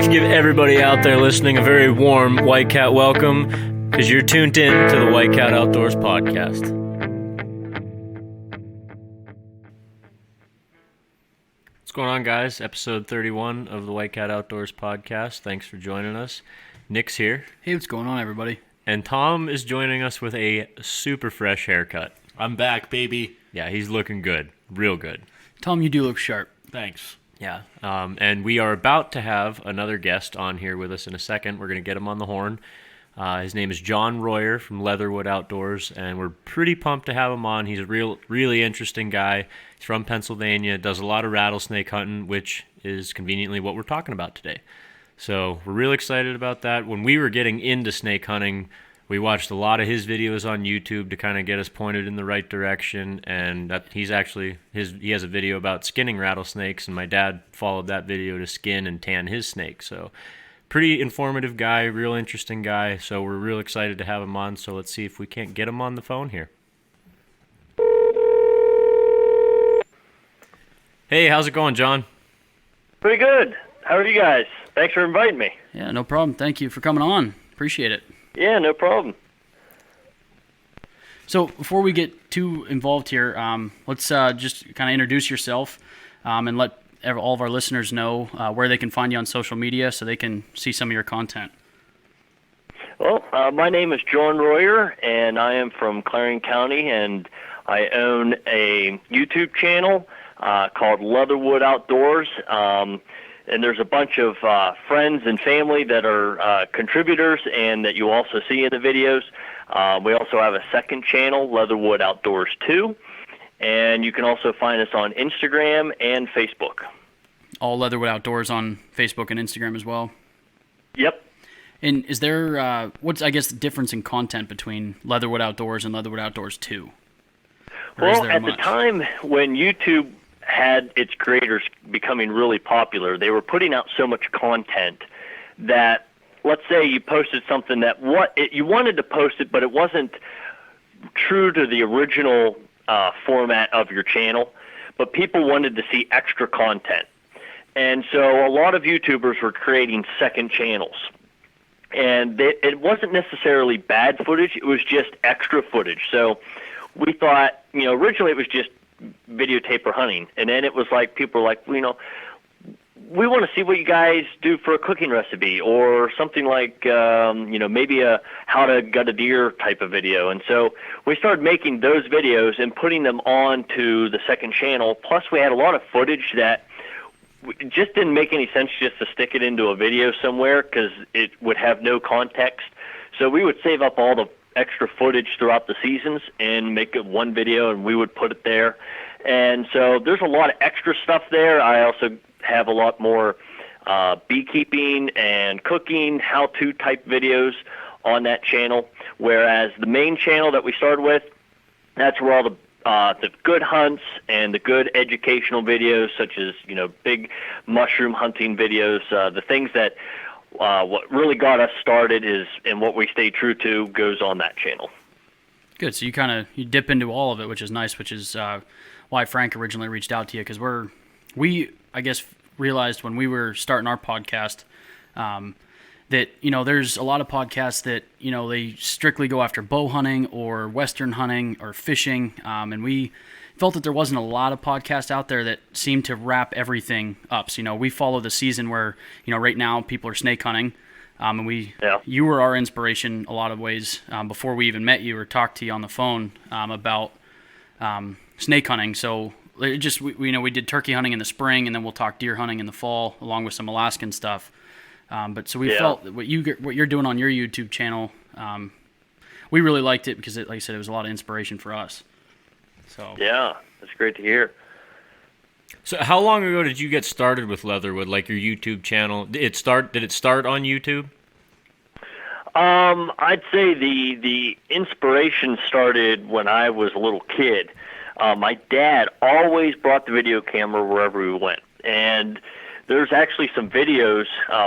to give everybody out there listening a very warm White Cat welcome, because you're tuned in to the White Cat Outdoors podcast. What's going on, guys? Episode 31 of the White Cat Outdoors podcast. Thanks for joining us. Nick's here. Hey, what's going on, everybody? And Tom is joining us with a super fresh haircut. I'm back, baby. Yeah, he's looking good. Real good. Tom, you do look sharp. Thanks. Yeah, and we are about to have another guest on here with us in a second. We're going to get him on the horn. His name is John Royer from Leatherwood Outdoors, and we're pretty pumped to have him on. He's a really interesting guy. He's from Pennsylvania, does a lot of rattlesnake hunting, which is conveniently what we're talking about today. So we're real excited about that. When we were getting into snake hunting, we watched a lot of his videos on YouTube to kind of get us pointed in the right direction, and that he has a video about skinning rattlesnakes, and my dad followed that video to skin and tan his snake. So pretty informative guy, real interesting guy, so we're real excited to have him on. So let's see if we can't get him on the phone here. Hey, how's it going, John? Pretty good. How are you guys? Thanks for inviting me. Yeah, no problem. Thank you for coming on. Appreciate it. Yeah, no problem. So before we get too involved here, let's just kind of introduce yourself and let all of our listeners know where they can find you on social media so they can see some of your content. Well, my name is John Royer, and I am from Clarion County, and I own a YouTube channel called Leatherwood Outdoors. And there's a bunch of friends and family that are contributors and that you also see in the videos. We also have a second channel, Leatherwood Outdoors 2. And you can also find us on Instagram and Facebook. All Leatherwood Outdoors on Facebook and Instagram as well? Yep. And is there, what's, I guess, the difference in content between Leatherwood Outdoors and Leatherwood Outdoors 2? Well, at the time when YouTube had its creators becoming really popular, they were putting out so much content that, let's say you posted something that you wanted to post it, but it wasn't true to the original format of your channel, but people wanted to see extra content. And so a lot of YouTubers were creating second channels. And it wasn't necessarily bad footage, it was just extra footage. So we thought, originally it was just videotape or hunting, and then it was like people were like, we want to see what you guys do for a cooking recipe, or something like maybe a how to gut a deer type of video. And so we started making those videos and putting them onto the second channel. Plus we had a lot of footage that it just didn't make any sense just to stick it into a video somewhere because it would have no context. So we would save up all the extra footage throughout the seasons and make it one video, and we would put it there. And so there's a lot of extra stuff there. I also have a lot more beekeeping and cooking, how-to type videos on that channel, whereas the main channel that we started with, that's where all the good hunts and the good educational videos, such as big mushroom hunting videos, the things that what really got us started is, and what we stay true to, goes on that channel. Good. So you dip into all of it, which is nice, which is why Frank originally reached out to you, because we I guess realized when we were starting our podcast that there's a lot of podcasts that they strictly go after bow hunting or western hunting or fishing, and we felt that there wasn't a lot of podcasts out there that seemed to wrap everything up. So, we follow the season where right now people are snake hunting, and you were our inspiration a lot of ways before we even met you or talked to you on the phone about snake hunting. So it just we did turkey hunting in the spring, and then we'll talk deer hunting in the fall along with some Alaskan stuff. But so we felt that what you're doing on your YouTube channel, we really liked it because like I said, it was a lot of inspiration for us. So yeah, that's great to hear. So how long ago did you get started with Leatherwood, like your YouTube channel? Did it start on YouTube? I'd say the inspiration started when I was a little kid. My dad always brought the video camera wherever we went, and there's actually some videos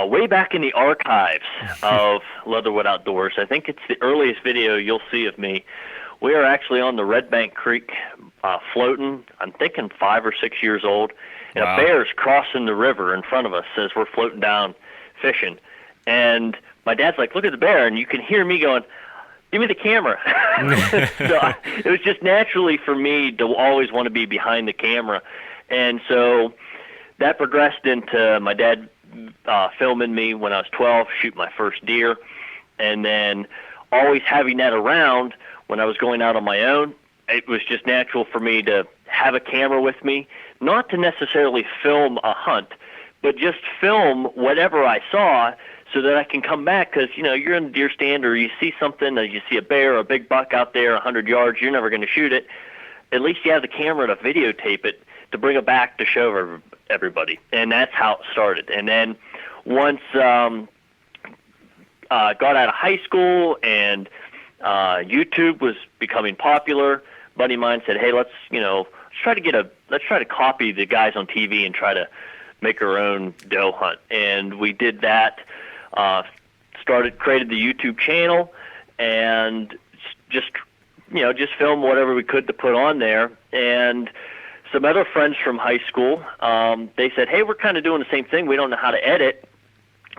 way back in the archives of Leatherwood Outdoors. I think it's the earliest video you'll see of me. We are actually on the Red Bank Creek floating. I'm thinking 5 or 6 years old, and Wow. a bear's crossing the river in front of us as we're floating down fishing, and my dad's like, "Look at the bear," and you can hear me going, "Give me the camera." So it was just naturally for me to always want to be behind the camera, and so that progressed into my dad filming me when I was 12, shoot my first deer, and then always having that around when I was going out on my own. It was just natural for me to have a camera with me, not to necessarily film a hunt, but just film whatever I saw so that I can come back, because, you know, you're in the deer stand or you see something, or you see a bear or a big buck out there 100 yards, you're never going to shoot it. At least you have the camera to videotape it, to bring it back to show everybody. And that's how it started. And then once got out of high school and YouTube was becoming popular, a buddy of mine said, "Hey, let's try to copy the guys on TV and try to make our own doe hunt." And we did that. Created the YouTube channel, and just film whatever we could to put on there. And some other friends from high school, they said, "Hey, we're kind of doing the same thing. We don't know how to edit.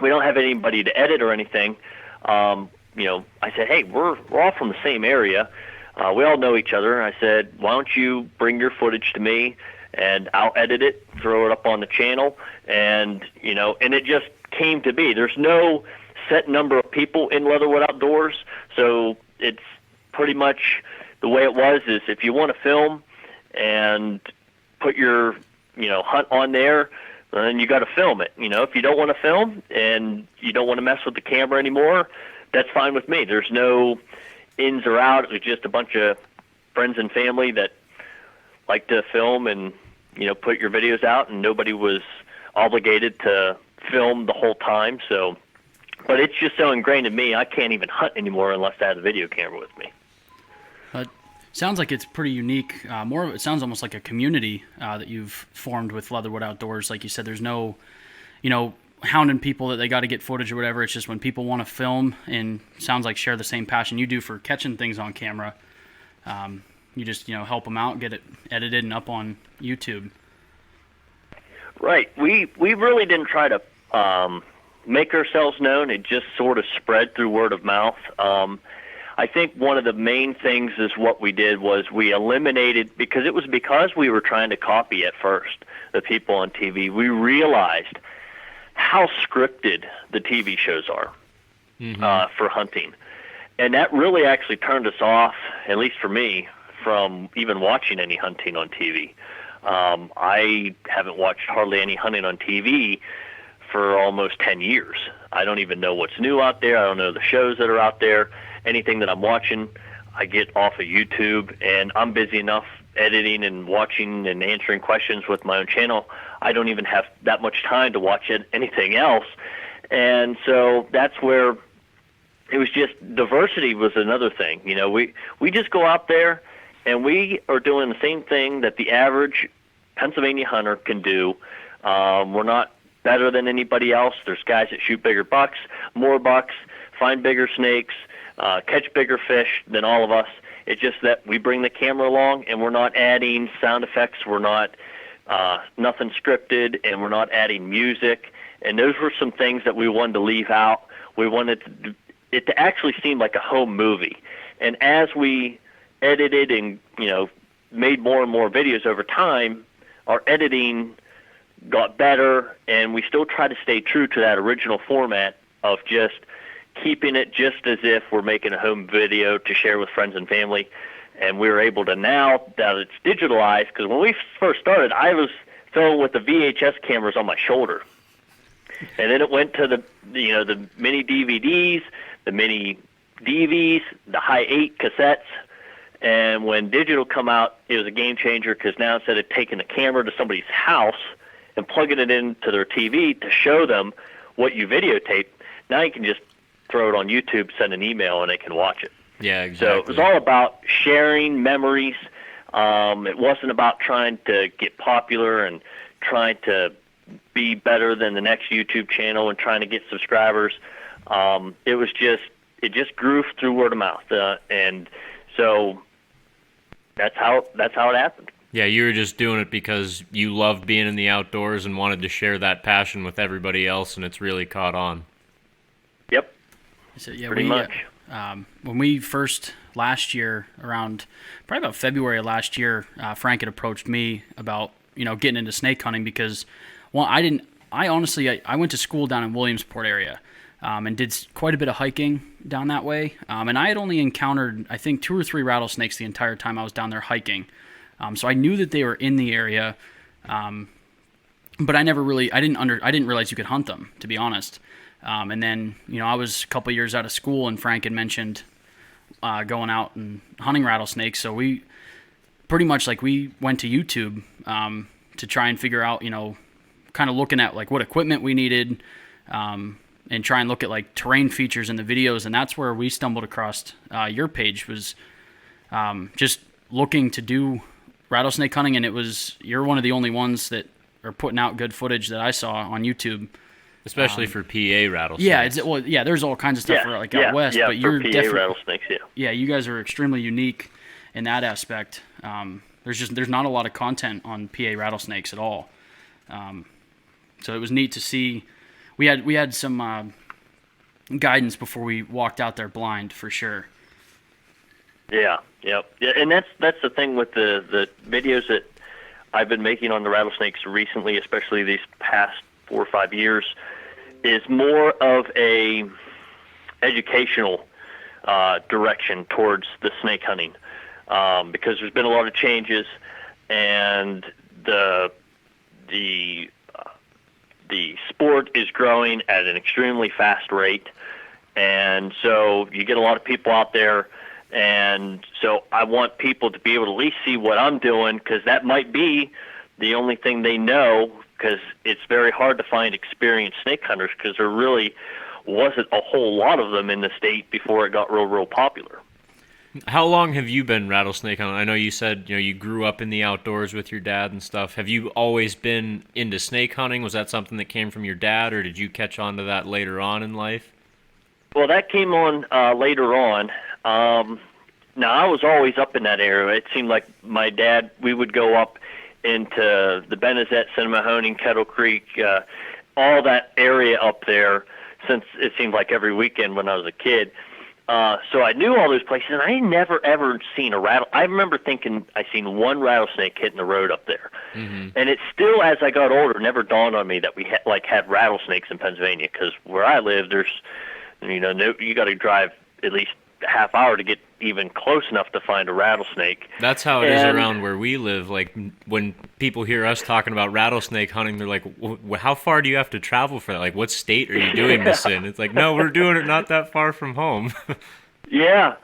We don't have anybody to edit or anything." I said, "Hey, we're all from the same area. We all know each other." And I said, "Why don't you bring your footage to me, and I'll edit it, throw it up on the channel." And and it just came to be. There's no set number of people in Leatherwood Outdoors, so it's pretty much the way it was. Is if you want to film and put your hunt on there, then you got to film it. If you don't want to film and you don't want to mess with the camera anymore, that's fine with me. There's no ins or out. It was just a bunch of friends and family that like to film and put your videos out, and nobody was obligated to film the whole time. So, but it's just so ingrained in me, I can't even hunt anymore unless I have a video camera with me. Sounds like it's pretty unique. It sounds almost like a community that you've formed with Leatherwood Outdoors. Like you said, there's no, hounding people that they got to get footage or whatever. It's just when people want to film and sounds like share the same passion you do for catching things on camera, you just help them out, get it edited and up on YouTube. Right. We really didn't try to make ourselves known. It just sort of spread through word of mouth. I think one of the main things is what we did was we eliminated, because we were trying to copy at first the people on TV. We realized how scripted the TV shows are for hunting. And that really actually turned us off, at least for me, from even watching any hunting on TV. I haven't watched hardly any hunting on TV for almost 10 years. I don't even know what's new out there. I don't know the shows that are out there. Anything that I'm watching, I get off of YouTube, and I'm busy enough editing and watching and answering questions with my own channel. I don't even have that much time to watch anything else. And so that's where it was just diversity was another thing. We just go out there and we are doing the same thing that the average Pennsylvania hunter can do. We're not better than anybody else. There's guys that shoot bigger bucks, more bucks, find bigger snakes, catch bigger fish than all of us. It's just that we bring the camera along, and we're not adding sound effects. We're not nothing scripted, and we're not adding music. And those were some things that we wanted to leave out. We wanted it to actually seem like a home movie. And as we edited and made more and more videos over time, our editing got better, and we still try to stay true to that original format of just keeping it just as if we're making a home video to share with friends and family. And we were able to, now that it's digitalized, because when we first started, I was filming with the VHS cameras on my shoulder. And then it went to the mini DVDs, the mini DVs, the high 8 cassettes. And when digital come out, it was a game changer, because now instead of taking a camera to somebody's house and plugging it into their TV to show them what you videotape, now you can just throw it on YouTube, send an email, and they can watch it. Yeah, exactly. So it was all about sharing memories. It wasn't about trying to get popular and trying to be better than the next YouTube channel and trying to get subscribers. It just grew through word of mouth, and so that's how it happened. Yeah, you were just doing it because you love being in the outdoors and wanted to share that passion with everybody else, and it's really caught on. Yep. So, yeah, pretty much. When we first last year, around probably about February of last year, Frank had approached me about getting into snake hunting because, well, I honestly went to school down in Williamsport area, and did quite a bit of hiking down that way, and I had only encountered I think 2 or 3 rattlesnakes the entire time I was down there hiking, so I knew that they were in the area, but I didn't realize you could hunt them, to be honest. And then, I was a couple years out of school, and Frank had mentioned going out and hunting rattlesnakes. So we pretty much we went to YouTube to try and figure out, kind of looking at what equipment we needed, and try and look at terrain features in the videos. And that's where we stumbled across your page, was just looking to do rattlesnake hunting, and you're one of the only ones that are putting out good footage that I saw on YouTube. Especially for PA rattlesnakes. Yeah, there's all kinds of stuff for out west, but you're PA definitely rattlesnakes. Yeah, you guys are extremely unique in that aspect. There's not a lot of content on PA rattlesnakes at all. So it was neat to see. We had some guidance before we walked out there blind, for sure. Yeah, and that's the thing with the videos that I've been making on the rattlesnakes recently, especially these past 4 or 5 years, is more of a educational direction towards the snake hunting, because there's been a lot of changes, and the sport is growing at an extremely fast rate, and so you get a lot of people out there, and so I want people to be able to at least see what I'm doing, because that might be the only thing they know, because it's very hard to find experienced snake hunters, because there really wasn't a whole lot of them in the state before it got real popular. How long have you been rattlesnake hunting? I know you said you grew up in the outdoors with your dad and stuff. Have you always been into snake hunting? Was that something that came from your dad, or did you catch on to that later on in life? Well, that came on later on. Now, I was always up in that area. It seemed like my dad, we would go up into the Benezet, Cinnamon, Kettle Creek, all that area up there, since it seemed like every weekend when I was a kid. So I knew all those places, and I never ever seen a rattle. I remember thinking I seen one rattlesnake hitting the road up there, and it still, as I got older, never dawned on me that we had rattlesnakes in Pennsylvania. Because where I live, there's you got to drive at least a half hour to get even close enough to find a rattlesnake. That's how it is around where we live. Like, when people hear us talking about rattlesnake hunting, they're like, how far do you have to travel for that? Like, what state are you doing this in? It's like, no, we're doing it not that far from home. Yeah,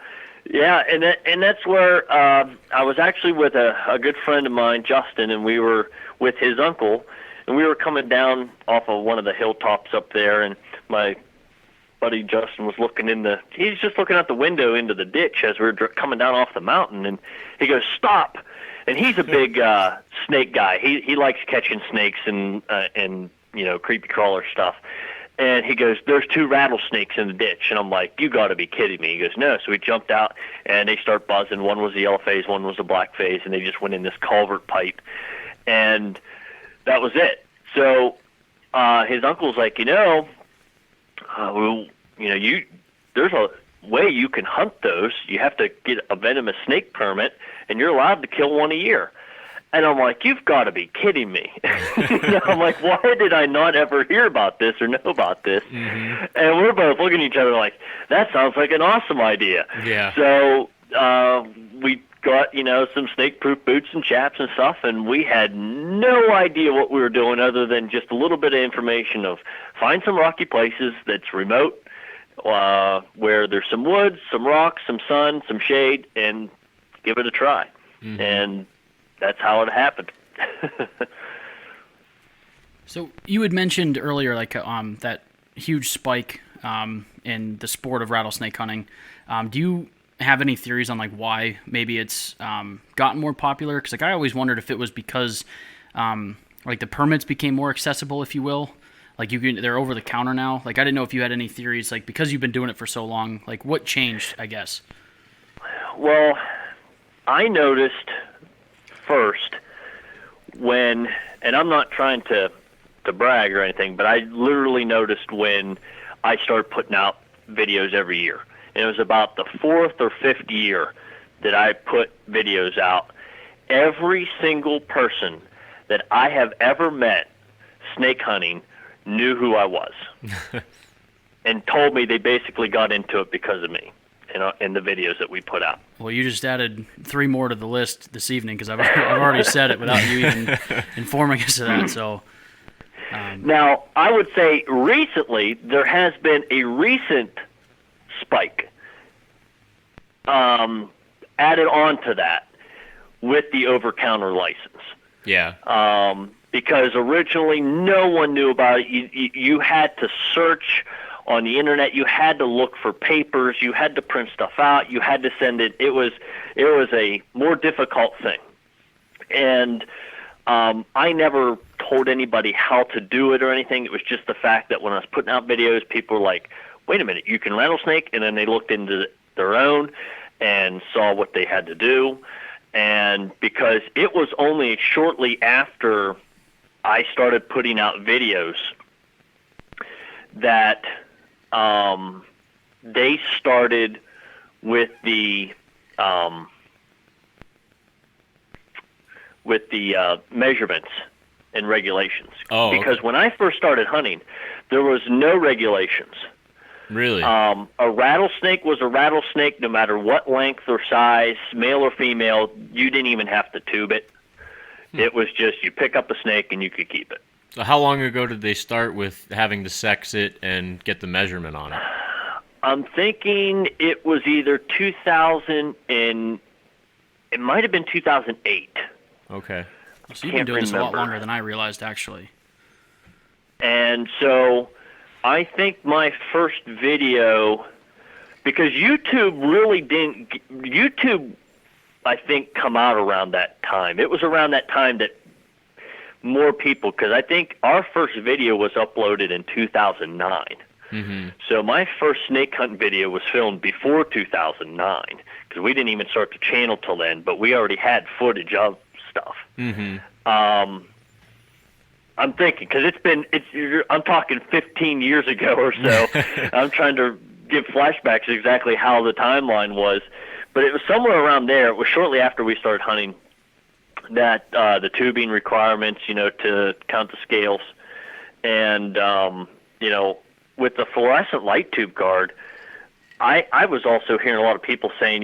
and that's where I was actually with a good friend of mine, Justin, and we were with his uncle, and we were coming down off of one of the hilltops up there, and my buddy Justin was he's just looking out the window into the ditch as we were coming down off the mountain, and he goes, "Stop!" And he's a big snake guy. He likes catching snakes and creepy crawler stuff. And he goes, "There's 2 rattlesnakes in the ditch." And I'm like, "You got to be kidding me." He goes, "No." So we jumped out, and they start buzzing. One was the yellow phase, one was the black phase, and they just went in this culvert pipe, and that was it. So his uncle's like, there's a way you can hunt those. You have to get a venomous snake permit, and you're allowed to kill one a year. And I'm like, "You've got to be kidding me." I'm like, why did I not ever hear about this or know about this? Mm-hmm. And we're both looking at each other like, that sounds like an awesome idea. Yeah. So we got, some snake-proof boots and chaps and stuff, and we had no idea what we were doing other than just a little bit of information of find some rocky places that's remote, where there's some woods, some rocks, some sun, some shade, and give it a try. Mm-hmm. And that's how it happened. So you had mentioned earlier, that huge spike in the sport of rattlesnake hunting. Do you have any theories on why maybe it's gotten more popular? Because I always wondered if it was because the permits became more accessible, if you will. They're over the counter now. I didn't know if you had any theories, because you've been doing it for so long. What changed, I guess? Well, I noticed first when, and I'm not trying to brag or anything, but I literally noticed when I started putting out videos every year. And it was about the 4th or 5th year that I put videos out. Every single person that I have ever met snake hunting knew who I was and told me they basically got into it because of me, in the videos that we put out. Well, you just added 3 more to the list this evening because I've already said it without you even informing us of that. So now, I would say recently there has been a recent spike added on to that with the over-counter license. Yeah. Because originally no one knew about it. You had to search on the internet. You had to look for papers. You had to print stuff out. You had to send it. It was a more difficult thing. And I never told anybody how to do it or anything. It was just the fact that when I was putting out videos, people were like, wait a minute, you can rattlesnake? And then they looked into their own and saw what they had to do. And because it was only shortly after I started putting out videos that they started with the measurements and regulations. Oh, because okay. when I first started hunting, there was no regulations. Really? A rattlesnake was a rattlesnake no matter what length or size, male or female. You didn't even have to tube it. It was just you pick up a snake and you could keep it. So how long ago did they start with having to sex it and get the measurement on it? I'm thinking it was either 2000 and it might have been 2008. Okay. So you've been doing this a lot longer than I realized, actually. And so I think my first video, because YouTube really didn't, YouTube, I think, come out around that time. It was around that time that more people, because I think our first video was uploaded in 2009. Mm-hmm. So my first snake hunt video was filmed before 2009, because we didn't even start the channel till then, but we already had footage of stuff. Mm-hmm. I'm thinking, because I'm talking 15 years ago or so. I'm trying to give flashbacks exactly how the timeline was, but it was somewhere around there. It was shortly after we started hunting that the tubing requirements, to count the scales, and with the fluorescent light tube guard, I was also hearing a lot of people saying,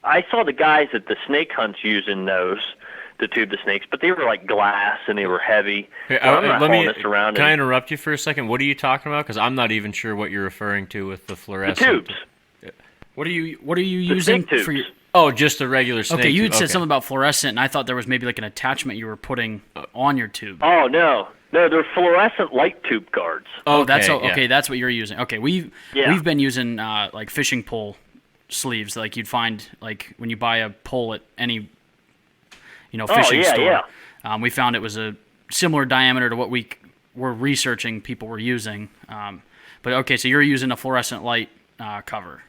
I saw the guys at the snake hunts using those to tube the snakes, but they were like glass and they were heavy. Hey, so I'm not hauling this around. Can I interrupt you for a second? What are you talking about? Because I'm not even sure what you're referring to with the fluorescent. The tubes. What are you using snake for your? Oh, just the regular snake. Okay, you had tube. said something about fluorescent, and I thought there was maybe like an attachment you were putting on your tube. Oh no, they're fluorescent light tube guards. Oh, that's yeah. okay. That's what you're using. Okay, we've been using like fishing pole sleeves, like you'd find like when you buy a pole at any fishing store. Yeah. We found it was a similar diameter to what we were researching people were using. But okay, so you're using a fluorescent light cover.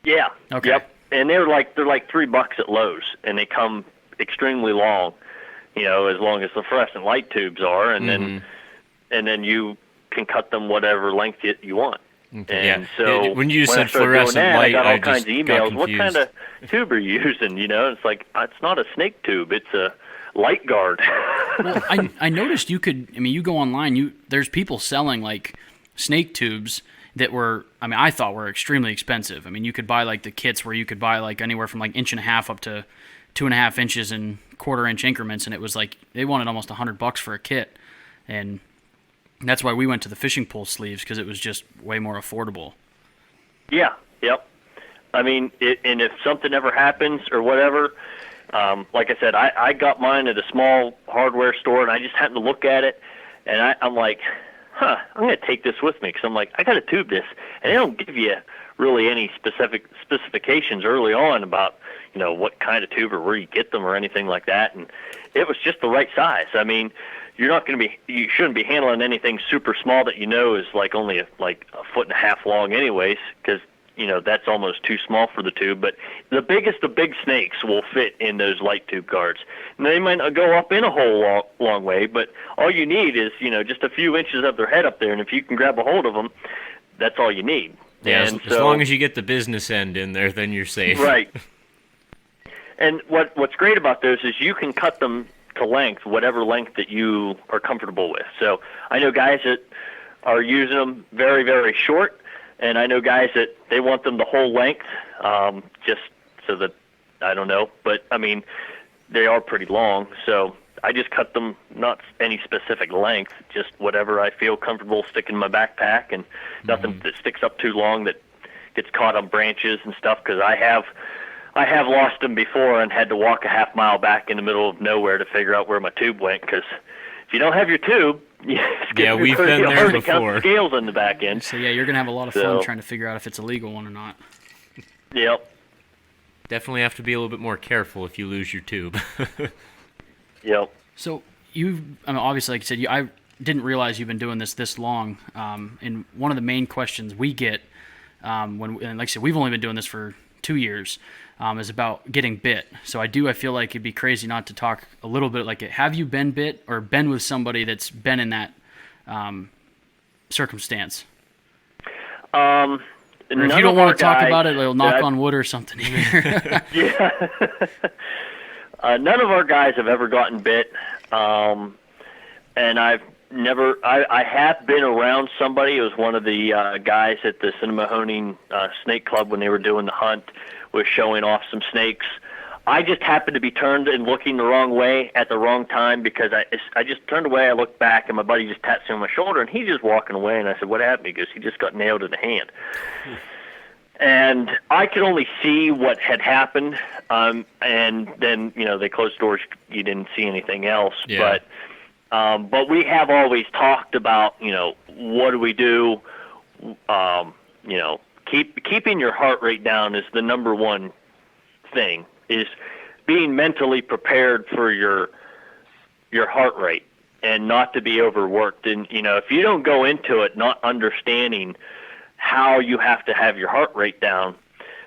Yeah. Okay. Yep. And they're like $3 at Lowe's, and they come extremely long. As long as the fluorescent light tubes are, and then you can cut them whatever length you want. Okay, and so when you I said started fluorescent doing that, light, I got all just kinds of emails. got What kind of tube are you using? It's like it's not a snake tube; it's a light guard. Well, I noticed you could. I mean, you go online. There's people selling like snake tubes that were. I mean, I thought were extremely expensive. I mean, you could buy like the kits where you could buy like anywhere from like 1.5 up to 2.5 inches in 1/4 inch increments, and it was like they wanted almost $100 for a kit, and that's why we went to the fishing pole sleeves because it was just way more affordable. Yeah. Yep. I mean, and if something ever happens or whatever, like I said, I got mine at a small hardware store, and I just happened to look at it, and I'm like, I'm going to take this with me because I'm like, I got to tube this, and they don't give you really any specifications early on about what kind of tube or where you get them or anything like that, and it was just the right size. I mean, you shouldn't be handling anything super small that is like only like 1.5 feet long anyways, because that's almost too small for the tube. But the biggest of big snakes will fit in those light tube guards. And they might not go up in a whole long way, but all you need is, just a few inches of their head up there. And if you can grab a hold of them, that's all you need. Yeah, as long as you get the business end in there, then you're safe. Right. And what's great about those is you can cut them to length, whatever length that you are comfortable with. So I know guys that are using them very, very short, and I know guys that they want them the whole length, just so that, I don't know, but I mean, they are pretty long, so I just cut them not any specific length, just whatever I feel comfortable sticking in my backpack, and nothing that sticks up too long that gets caught on branches and stuff, because I have lost them before and had to walk a half mile back in the middle of nowhere to figure out where my tube went, because if you don't have your tube, we've been there before. Count the scales on the back end. So yeah, you're gonna have a lot of fun trying to figure out if it's a legal one or not. Yep. Definitely have to be a little bit more careful if you lose your tube. Yep. So obviously, like you said, I didn't realize you've been doing this long. And one of the main questions we get and like I said, we've only been doing this for 2 years. Is about getting bit. So I feel like it'd be crazy not to talk a little bit like it. Have you been bit or been with somebody that's been in that circumstance? Or if you don't want to talk about it, they'll knock on wood or something here. Yeah. None of our guys have ever gotten bit. And I have been around somebody. It was one of the guys at the Cinnamon Snake Club when they were doing the hunt, was showing off some snakes. I just happened to be turned and looking the wrong way at the wrong time, because I just turned away, I looked back, and my buddy just taps me on my shoulder, and he's just walking away, and I said, "What happened?" He goes, "He just got nailed in the hand." And I could only see what had happened, and then, they closed doors, you didn't see anything else. Yeah. But we have always talked about, what do we do? Keeping your heart rate down is the number one thing, is being mentally prepared for your heart rate and not to be overworked. And, if you don't go into it not understanding how you have to have your heart rate down,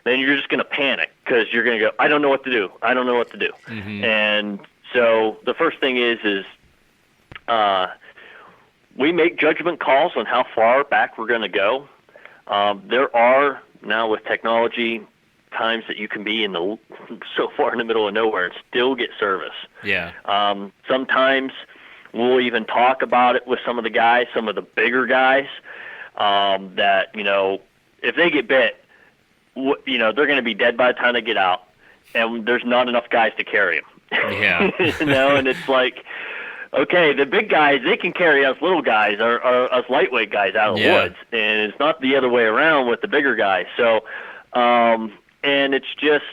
then you're just going to panic, because you're going to go, I don't know what to do. I don't know what to do. Mm-hmm. And so the first thing is we make judgment calls on how far back we're going to go. There are now, with technology, times that you can be so far in the middle of nowhere and still get service. Yeah. Sometimes we'll even talk about it with some of the guys, some of the bigger guys, that, if they get bit, they're going to be dead by the time they get out, and there's not enough guys to carry them. Yeah. And it's like, okay, the big guys, they can carry us little guys, or us lightweight guys out of the woods, and it's not the other way around with the bigger guys. So, and it's just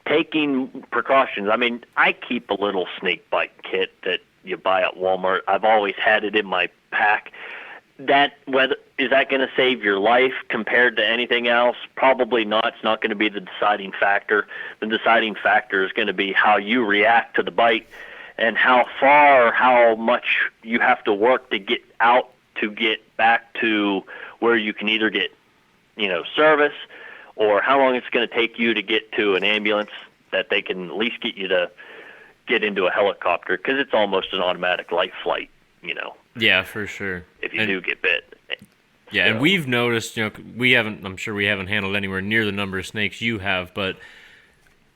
taking precautions. I mean, I keep a little snake bite kit that you buy at Walmart. I've always had it in my pack. Is that going to save your life compared to anything else? Probably not. It's not going to be the deciding factor. The deciding factor is going to be how you react to the bite, and how much you have to work to get out, to get back to where you can either get, service, or how long it's going to take you to get to an ambulance that they can at least get you to get into a helicopter, because it's almost an automatic life flight, Yeah, for sure. if you do get bit. Yeah, So- and we've noticed, I'm sure we haven't handled anywhere near the number of snakes you have, but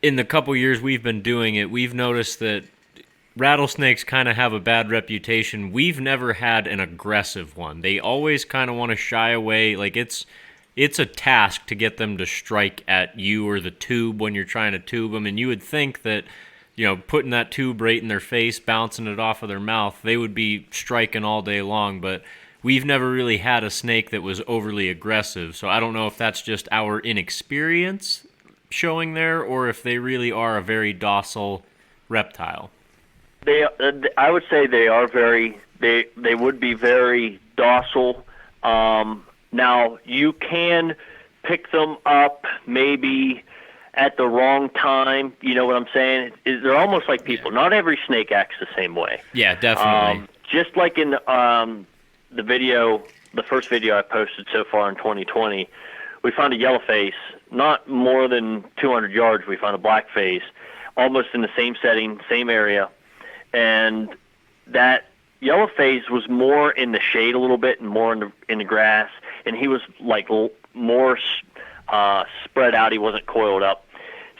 in the couple years we've been doing it, we've noticed that rattlesnakes kind of have a bad reputation. We've never had an aggressive one. They always kind of want to shy away. Like, it's a task to get them to strike at you or the tube when you're trying to tube them, and you would think that, putting that tube right in their face, bouncing it off of their mouth, they would be striking all day long, but we've never really had a snake that was overly aggressive. So I don't know if that's just our inexperience showing there, or if they really are a very docile reptile. I would say they are they would be very docile. Now, you can pick them up maybe at the wrong time. You know what I'm saying? They're almost like people. Yeah. Not every snake acts the same way. Yeah, definitely. Just like in the first video I posted so far in 2020, we found a yellowface. Not more than 200 yards, we found a blackface, almost in the same setting, same area. And that yellowface was more in the shade a little bit and more in the grass, and he was like more spread out. He wasn't coiled up.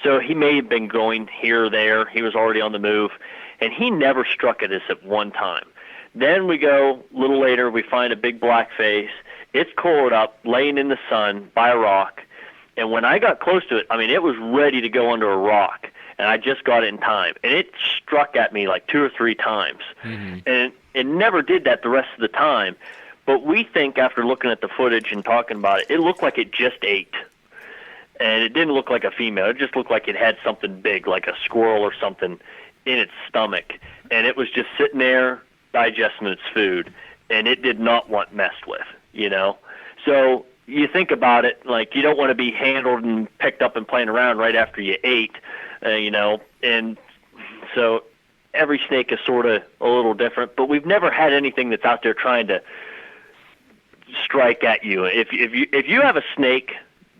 So he may have been going here or there. He was already on the move, and he never struck at us at one time. Then we go a little later, we find a big blackface. It's coiled up, laying in the sun by a rock. And when I got close to it, I mean, it was ready to go under a rock, and I just got it in time. And it struck at me like 2 or 3 times. Mm-hmm. And it never did that the rest of the time. But we think, after looking at the footage and talking about it, it looked like it just ate. And it didn't look like a female. It just looked like it had something big, like a squirrel or something, in its stomach. And it was just sitting there digesting its food. And it did not want messed with, you know. So you think about it, like, you don't want to be handled and picked up and playing around right after you ate, you know. And so every snake is sort of a little different. But we've never had anything that's out there trying to strike at you. If you have a snake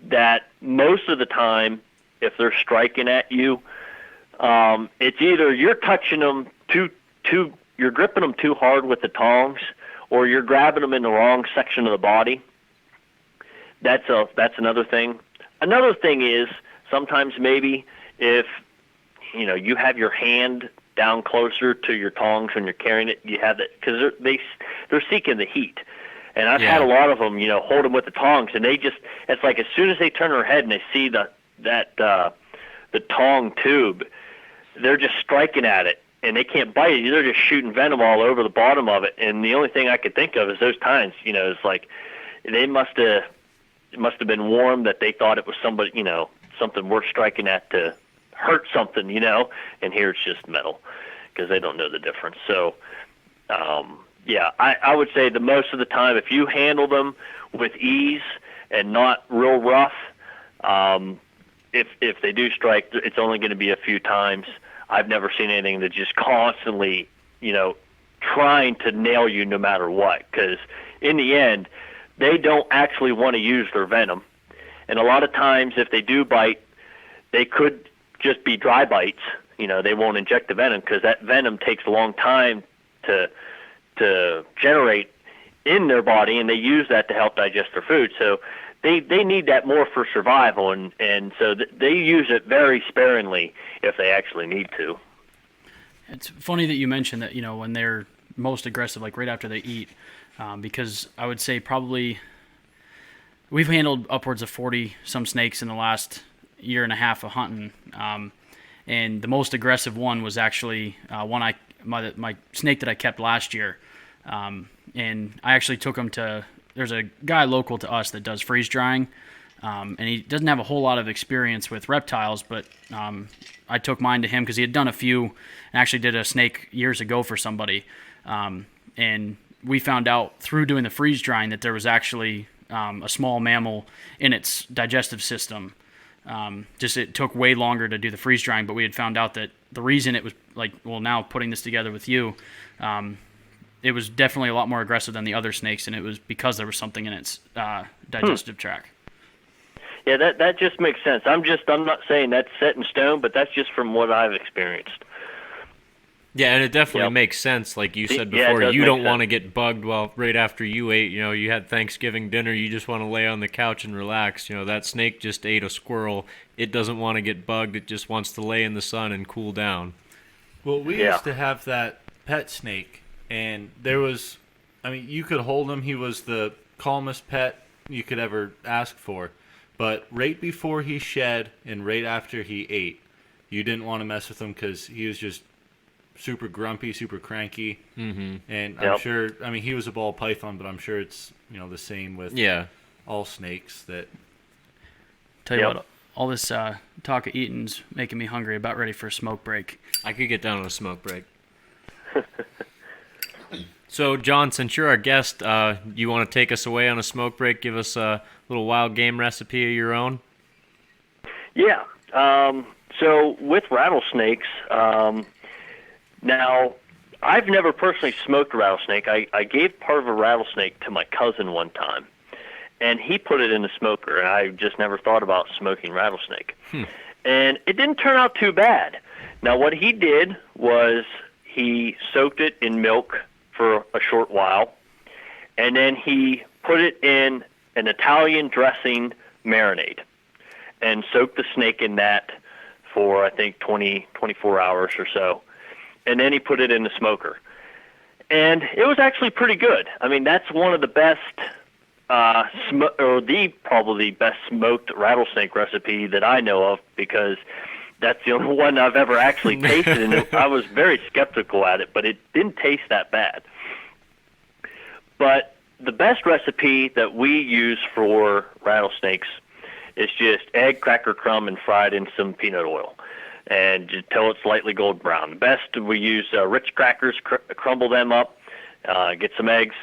that most of the time, if they're striking at you, it's either you're touching them you're gripping them too hard with the tongs, or you're grabbing them in the wrong section of the body. That's another thing. Another thing is sometimes maybe if you have your hand down closer to your tongs when you're carrying it, you have that, because they're seeking the heat. And I've had a lot of them, hold them with the tongs, and it's like as soon as they turn their head and they see the tong tube, they're just striking at it, and they can't bite it. They're just shooting venom all over the bottom of it. And the only thing I could think of is those times, it's like it must have been warm, that they thought it was somebody, something worth striking at to hurt something, and here it's just metal, because they don't know the difference. So, yeah, I would say the most of the time, if you handle them with ease and not real rough, if they do strike, it's only going to be a few times. I've never seen anything that just constantly, trying to nail you no matter what, because in the end, they don't actually want to use their venom. And a lot of times, if they do bite, they could just be dry bites. They won't inject the venom, because that venom takes a long time to generate in their body, and they use that to help digest their food. So they need that more for survival, and so they use it very sparingly if they actually need to. It's funny that you mentioned that, when they're most aggressive, like right after they eat, because I would say probably we've handled upwards of 40 some snakes in the last year and a half of hunting, and the most aggressive one was actually my snake that I kept last year. And I actually took him there's a guy local to us that does freeze drying, and he doesn't have a whole lot of experience with reptiles, but I took mine to him because he had done a few and actually did a snake years ago for somebody. And we found out through doing the freeze drying that there was actually a small mammal in its digestive system. It took way longer to do the freeze drying, but we had found out that the reason it was now putting this together with you, it was definitely a lot more aggressive than the other snakes, and it was because there was something in its digestive tract. Yeah, that just makes sense. I'm not saying that's set in stone, but that's just from what I've experienced. Yeah, and it definitely makes sense. Like you said before, you don't want to get bugged right after you ate. You had Thanksgiving dinner, you just want to lay on the couch and relax. That snake just ate a squirrel. It doesn't want to get bugged. It just wants to lay in the sun and cool down. Well, we used to have that pet snake, and you could hold him. He was the calmest pet you could ever ask for. But right before he shed and right after he ate, you didn't want to mess with him because he was just super grumpy, super cranky. Mm-hmm. And I'm sure, he was a ball python, but I'm sure it's, the same with all snakes. Tell you what, all this talk of eating's making me hungry, about ready for a smoke break. I could get down on a smoke break. So, John, since you're our guest, you want to take us away on a smoke break? Give us a little wild game recipe of your own? Yeah. So, with rattlesnakes, now, I've never personally smoked a rattlesnake. I gave part of a rattlesnake to my cousin one time. and he put it in the smoker, and I just never thought about smoking rattlesnake. And it didn't turn out too bad. Now, what he did was he soaked it in milk for a short while, and then he put it in an Italian dressing marinade and soaked the snake in that for, I think, 24 hours or so. And then he put it in the smoker. And it was actually pretty good. I mean, that's one of the best, probably best smoked rattlesnake recipe that I know of, because that's the only one I've ever actually tasted. And I was very skeptical at it, but it didn't taste that bad. But the best recipe that we use for rattlesnakes is just egg, cracker crumb, and fried in some peanut oil, and just till it's lightly gold brown. The best, we use Ritz crackers, crumble them up, get some eggs,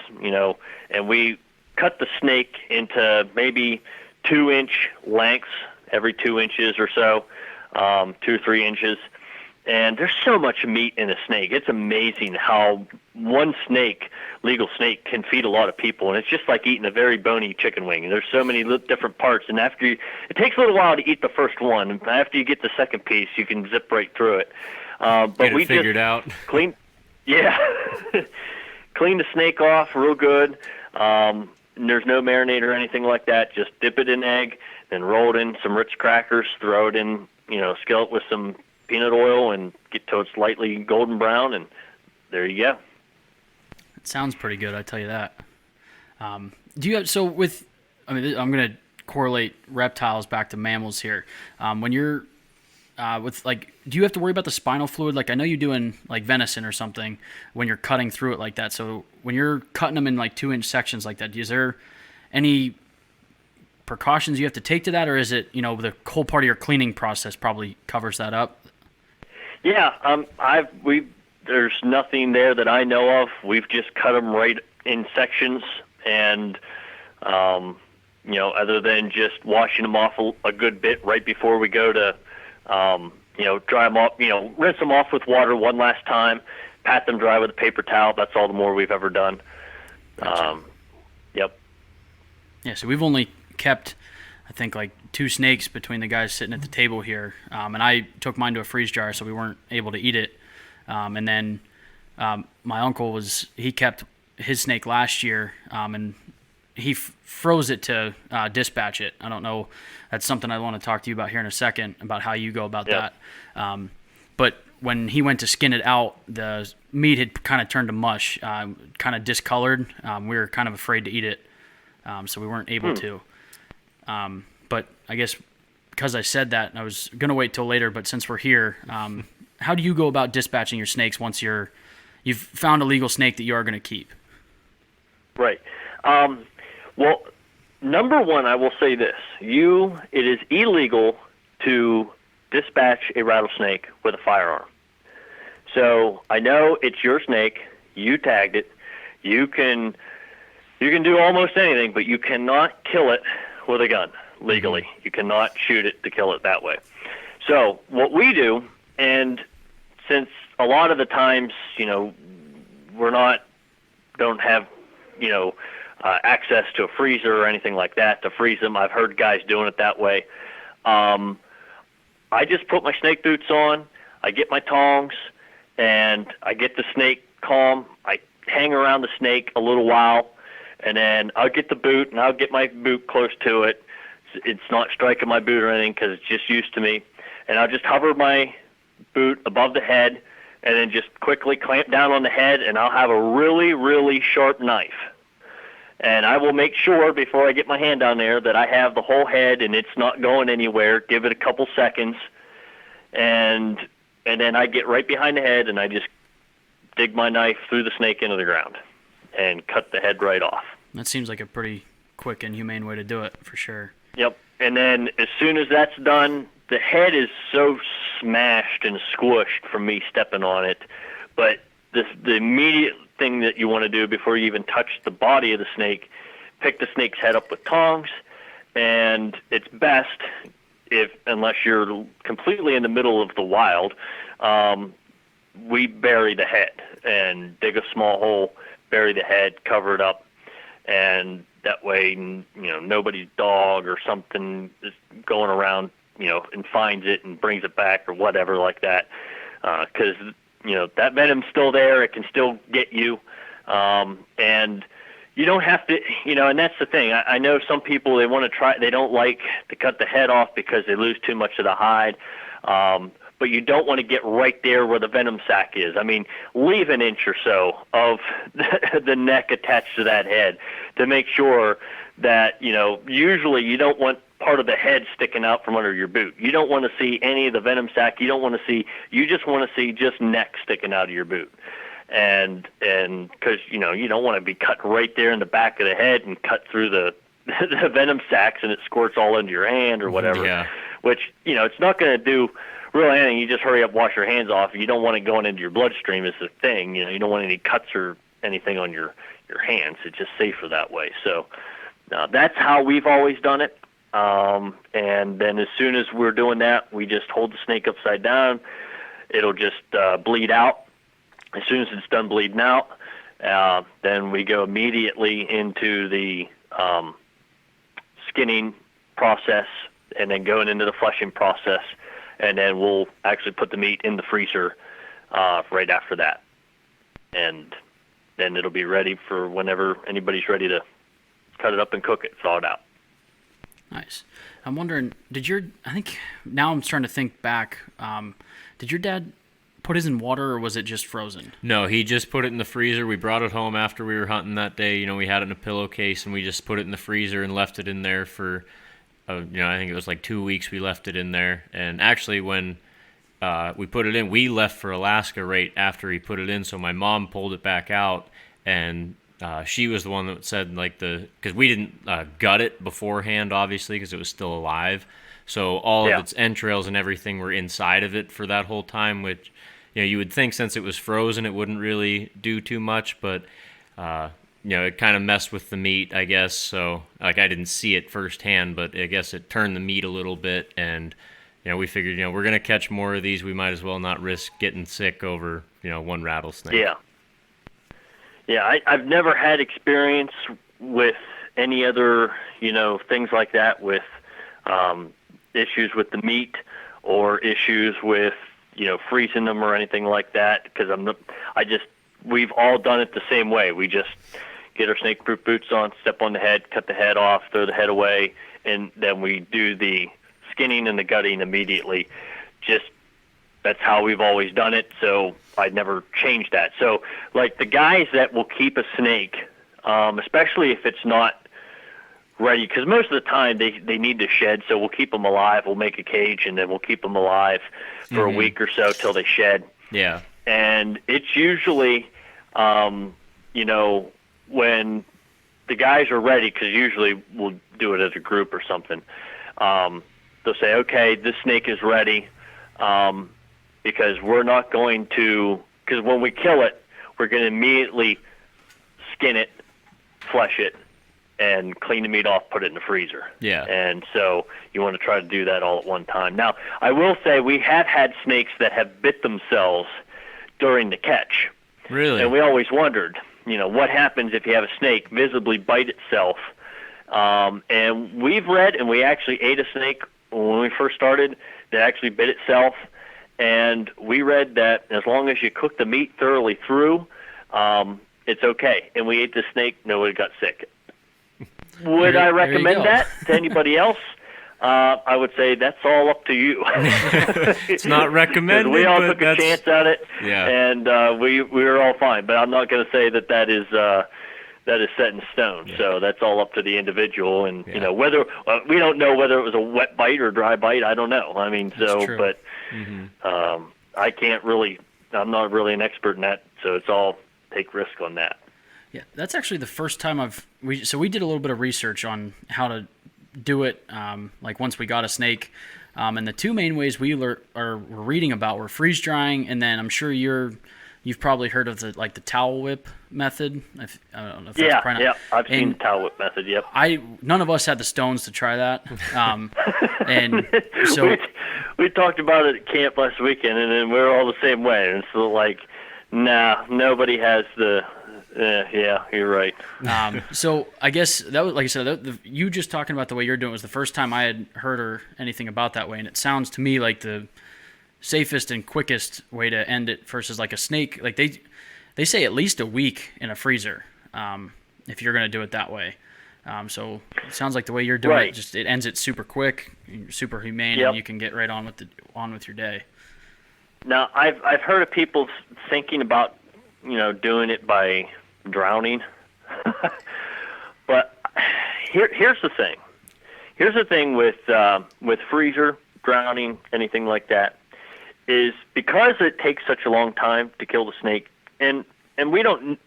and we cut the snake into maybe 2-inch lengths every 2 inches or so, 2 or 3 inches. And there's so much meat in a snake. It's amazing how one snake, legal snake, can feed a lot of people. And it's just like eating a very bony chicken wing. And there's so many different parts. And it takes a little while to eat the first one. And after you get the second piece, you can zip right through it. But we figured out. Clean the snake off real good. And there's no marinade or anything like that. Just dip it in egg, then roll it in some Ritz crackers, throw it in, skillet with some peanut oil, and get till it's lightly golden brown, and there you go. It sounds pretty good, I tell you that. I'm going to correlate reptiles back to mammals here. When you're do you have to worry about the spinal fluid? Like, I know you're doing like venison or something when you're cutting through it like that. So when you're cutting them in like 2-inch sections like that, is there any precautions you have to take to that, or is it, the whole part of your cleaning process probably covers that up? Yeah, there's nothing there that I know of. We've just cut them right in sections, and other than just washing them off a good bit right before we go to, dry them off, rinse them off with water one last time, pat them dry with a paper towel. That's all the more we've ever done. Gotcha. Yep. Yeah, so we've only kept, I think, like 2 snakes between the guys sitting at the table here, and I took mine to a freeze dryer, so we weren't able to eat it. And then my uncle he kept his snake last year, and he froze it to dispatch it. I don't know. That's something I want to talk to you about here in a second, about how you go about that. But when he went to skin it out, the meat had kind of turned to mush, kind of discolored. We were kind of afraid to eat it, so we weren't able to. But I guess because I said that, I was going to wait till later, but since we're here, how do you go about dispatching your snakes once you've found a legal snake that you are going to keep? Right. Well, number one, I will say this. It is illegal to dispatch a rattlesnake with a firearm. So I know it's your snake. You tagged it. You can do almost anything, but you cannot kill it with a gun legally. You cannot shoot it to kill it that way. So what we do, and since a lot of the times, don't have, access to a freezer or anything like that to freeze them. I've heard guys doing it that way. I just put my snake boots on, I get my tongs, and I get the snake calm. I hang around the snake a little while, and then I'll get the boot, and I'll get my boot close to it. It's not striking my boot or anything because it's just used to me. And I'll just hover my boot above the head and then just quickly clamp down on the head, and I'll have a really, really sharp knife. And I will make sure before I get my hand down there that I have the whole head and it's not going anywhere. Give it a couple seconds, and then I get right behind the head and I just dig my knife through the snake into the ground and cut the head right off. That seems like a pretty quick and humane way to do it, for sure. Yep. And then as soon as that's done, the head is so smashed and squished from me stepping on it. But the immediate thing that you want to do before you even touch the body of the snake, pick the snake's head up with tongs. And it's best unless you're completely in the middle of the wild, we bury the head and dig a small hole, bury the head, cover it up, and that way, nobody's dog or something is going around, and finds it and brings it back or whatever like that. Because, that venom's still there. It can still get you. And you don't have to, and that's the thing. I know some people, they don't like to cut the head off because they lose too much of the hide. But you don't want to get right there where the venom sac is. I mean, leave an inch or so of the neck attached to that head to make sure that, usually you don't want part of the head sticking out from under your boot. You don't want to see any of the venom sac. You just want to see just neck sticking out of your boot. And because, you don't want to be cut right there in the back of the head and cut through the venom sacs and it squirts all into your hand or whatever. Yeah. Which, it's not going to do really anything. You just hurry up, wash your hands off. You don't want it going into your bloodstream is the thing. You don't want any cuts or anything on your hands. It's just safer that way. So that's how we've always done it. And then as soon as we're doing that, we just hold the snake upside down. It'll just bleed out. As soon as it's done bleeding out, then we go immediately into the skinning process and then going into the fleshing process. And then we'll actually put the meat in the freezer right after that. And then it'll be ready for whenever anybody's ready to cut it up and cook it, thaw it out. Nice. I'm wondering, now I'm starting to think back, did your dad put his in water or was it just frozen? No, he just put it in the freezer. We brought it home after we were hunting that day. We had it in a pillowcase and we just put it in the freezer and left it in there for, I think it was like 2 weeks we left it in there. And actually when we put it in, we left for Alaska right after he put it in. So my mom pulled it back out and she was the one that said because we didn't gut it beforehand, obviously, because it was still alive. So all of its entrails and everything were inside of it for that whole time, which, you would think since it was frozen, it wouldn't really do too much, but, it kind of messed with the meat, I guess. So, I didn't see it firsthand, but I guess it turned the meat a little bit, and, we figured, we're going to catch more of these. We might as well not risk getting sick over, one rattlesnake. Yeah. Yeah, I've never had experience with any other, things like that with issues with the meat or issues with, freezing them or anything like that, because we've all done it the same way. We just get our snake-proof boots on, step on the head, cut the head off, throw the head away, and then we do the skinning and the gutting immediately. That's how we've always done it, so I'd never change that. So, the guys that will keep a snake, especially if it's not ready, because most of the time they need to shed, so we'll keep them alive. We'll make a cage, and then we'll keep them alive for a week or so till they shed. Yeah. And it's usually, when the guys are ready, because usually we'll do it as a group or something, they'll say, okay, this snake is ready, because we're not going to, because when we kill it, we're going to immediately skin it, flesh it, and clean the meat off, put it in the freezer. Yeah. And so you want to try to do that all at one time. Now, I will say we have had snakes that have bit themselves during the catch. Really? And we always wondered, what happens if you have a snake visibly bite itself? And we've read, and we actually ate a snake when we first started that actually bit itself. And we read that as long as you cook the meat thoroughly through, it's okay. And we ate the snake, nobody got sick. Would I recommend that to anybody else? I would say that's all up to you. It's not recommended. We all took a chance at it, yeah. And we were all fine. But I'm not going to say that is set in stone. Yeah. So that's all up to the individual, and whether we don't know whether it was a wet bite or dry bite. I don't know. I mean, but I can't really. I'm not really an expert in that, so it's all take risk on that. Yeah, that's actually the first time we did a little bit of research on how to do it, once we got a snake, and the two main ways we were reading about were freeze drying, and then I'm sure you've probably heard of the towel whip method. I don't know if that's probably not. I've seen the towel whip method. Yep. None of us had the stones to try that, and so we talked about it at camp last weekend, and then we were all the same way, and so Nah, nobody has the. Yeah, you're right. So I guess that was, like I said, you just talking about the way you're doing it was the first time I had heard or anything about that way, and it sounds to me like the safest and quickest way to end it versus like a snake. Like they say at least a week in a freezer if you're going to do it that way. So it sounds like the way you're doing it, just it ends it super quick, super humane, and you can get right on with your day. Now I've heard of people thinking about doing it by drowning, but here's the thing. Here's the thing with freezer, drowning, anything like that, is because it takes such a long time to kill the snake, and we don't.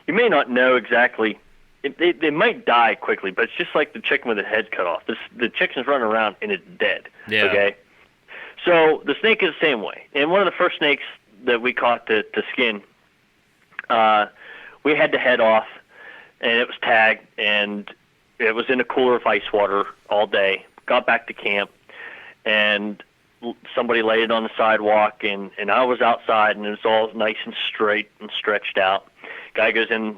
You may not know exactly. They might die quickly, but it's just like the chicken with its head cut off. The chicken's running around and it's dead. Yeah. Okay. So the snake is the same way. And one of the first snakes that we caught to skin, we had to head off, and it was tagged, and it was in a cooler of ice water all day. Got back to camp, and somebody laid it on the sidewalk, and I was outside, and it was all nice and straight and stretched out. Guy goes in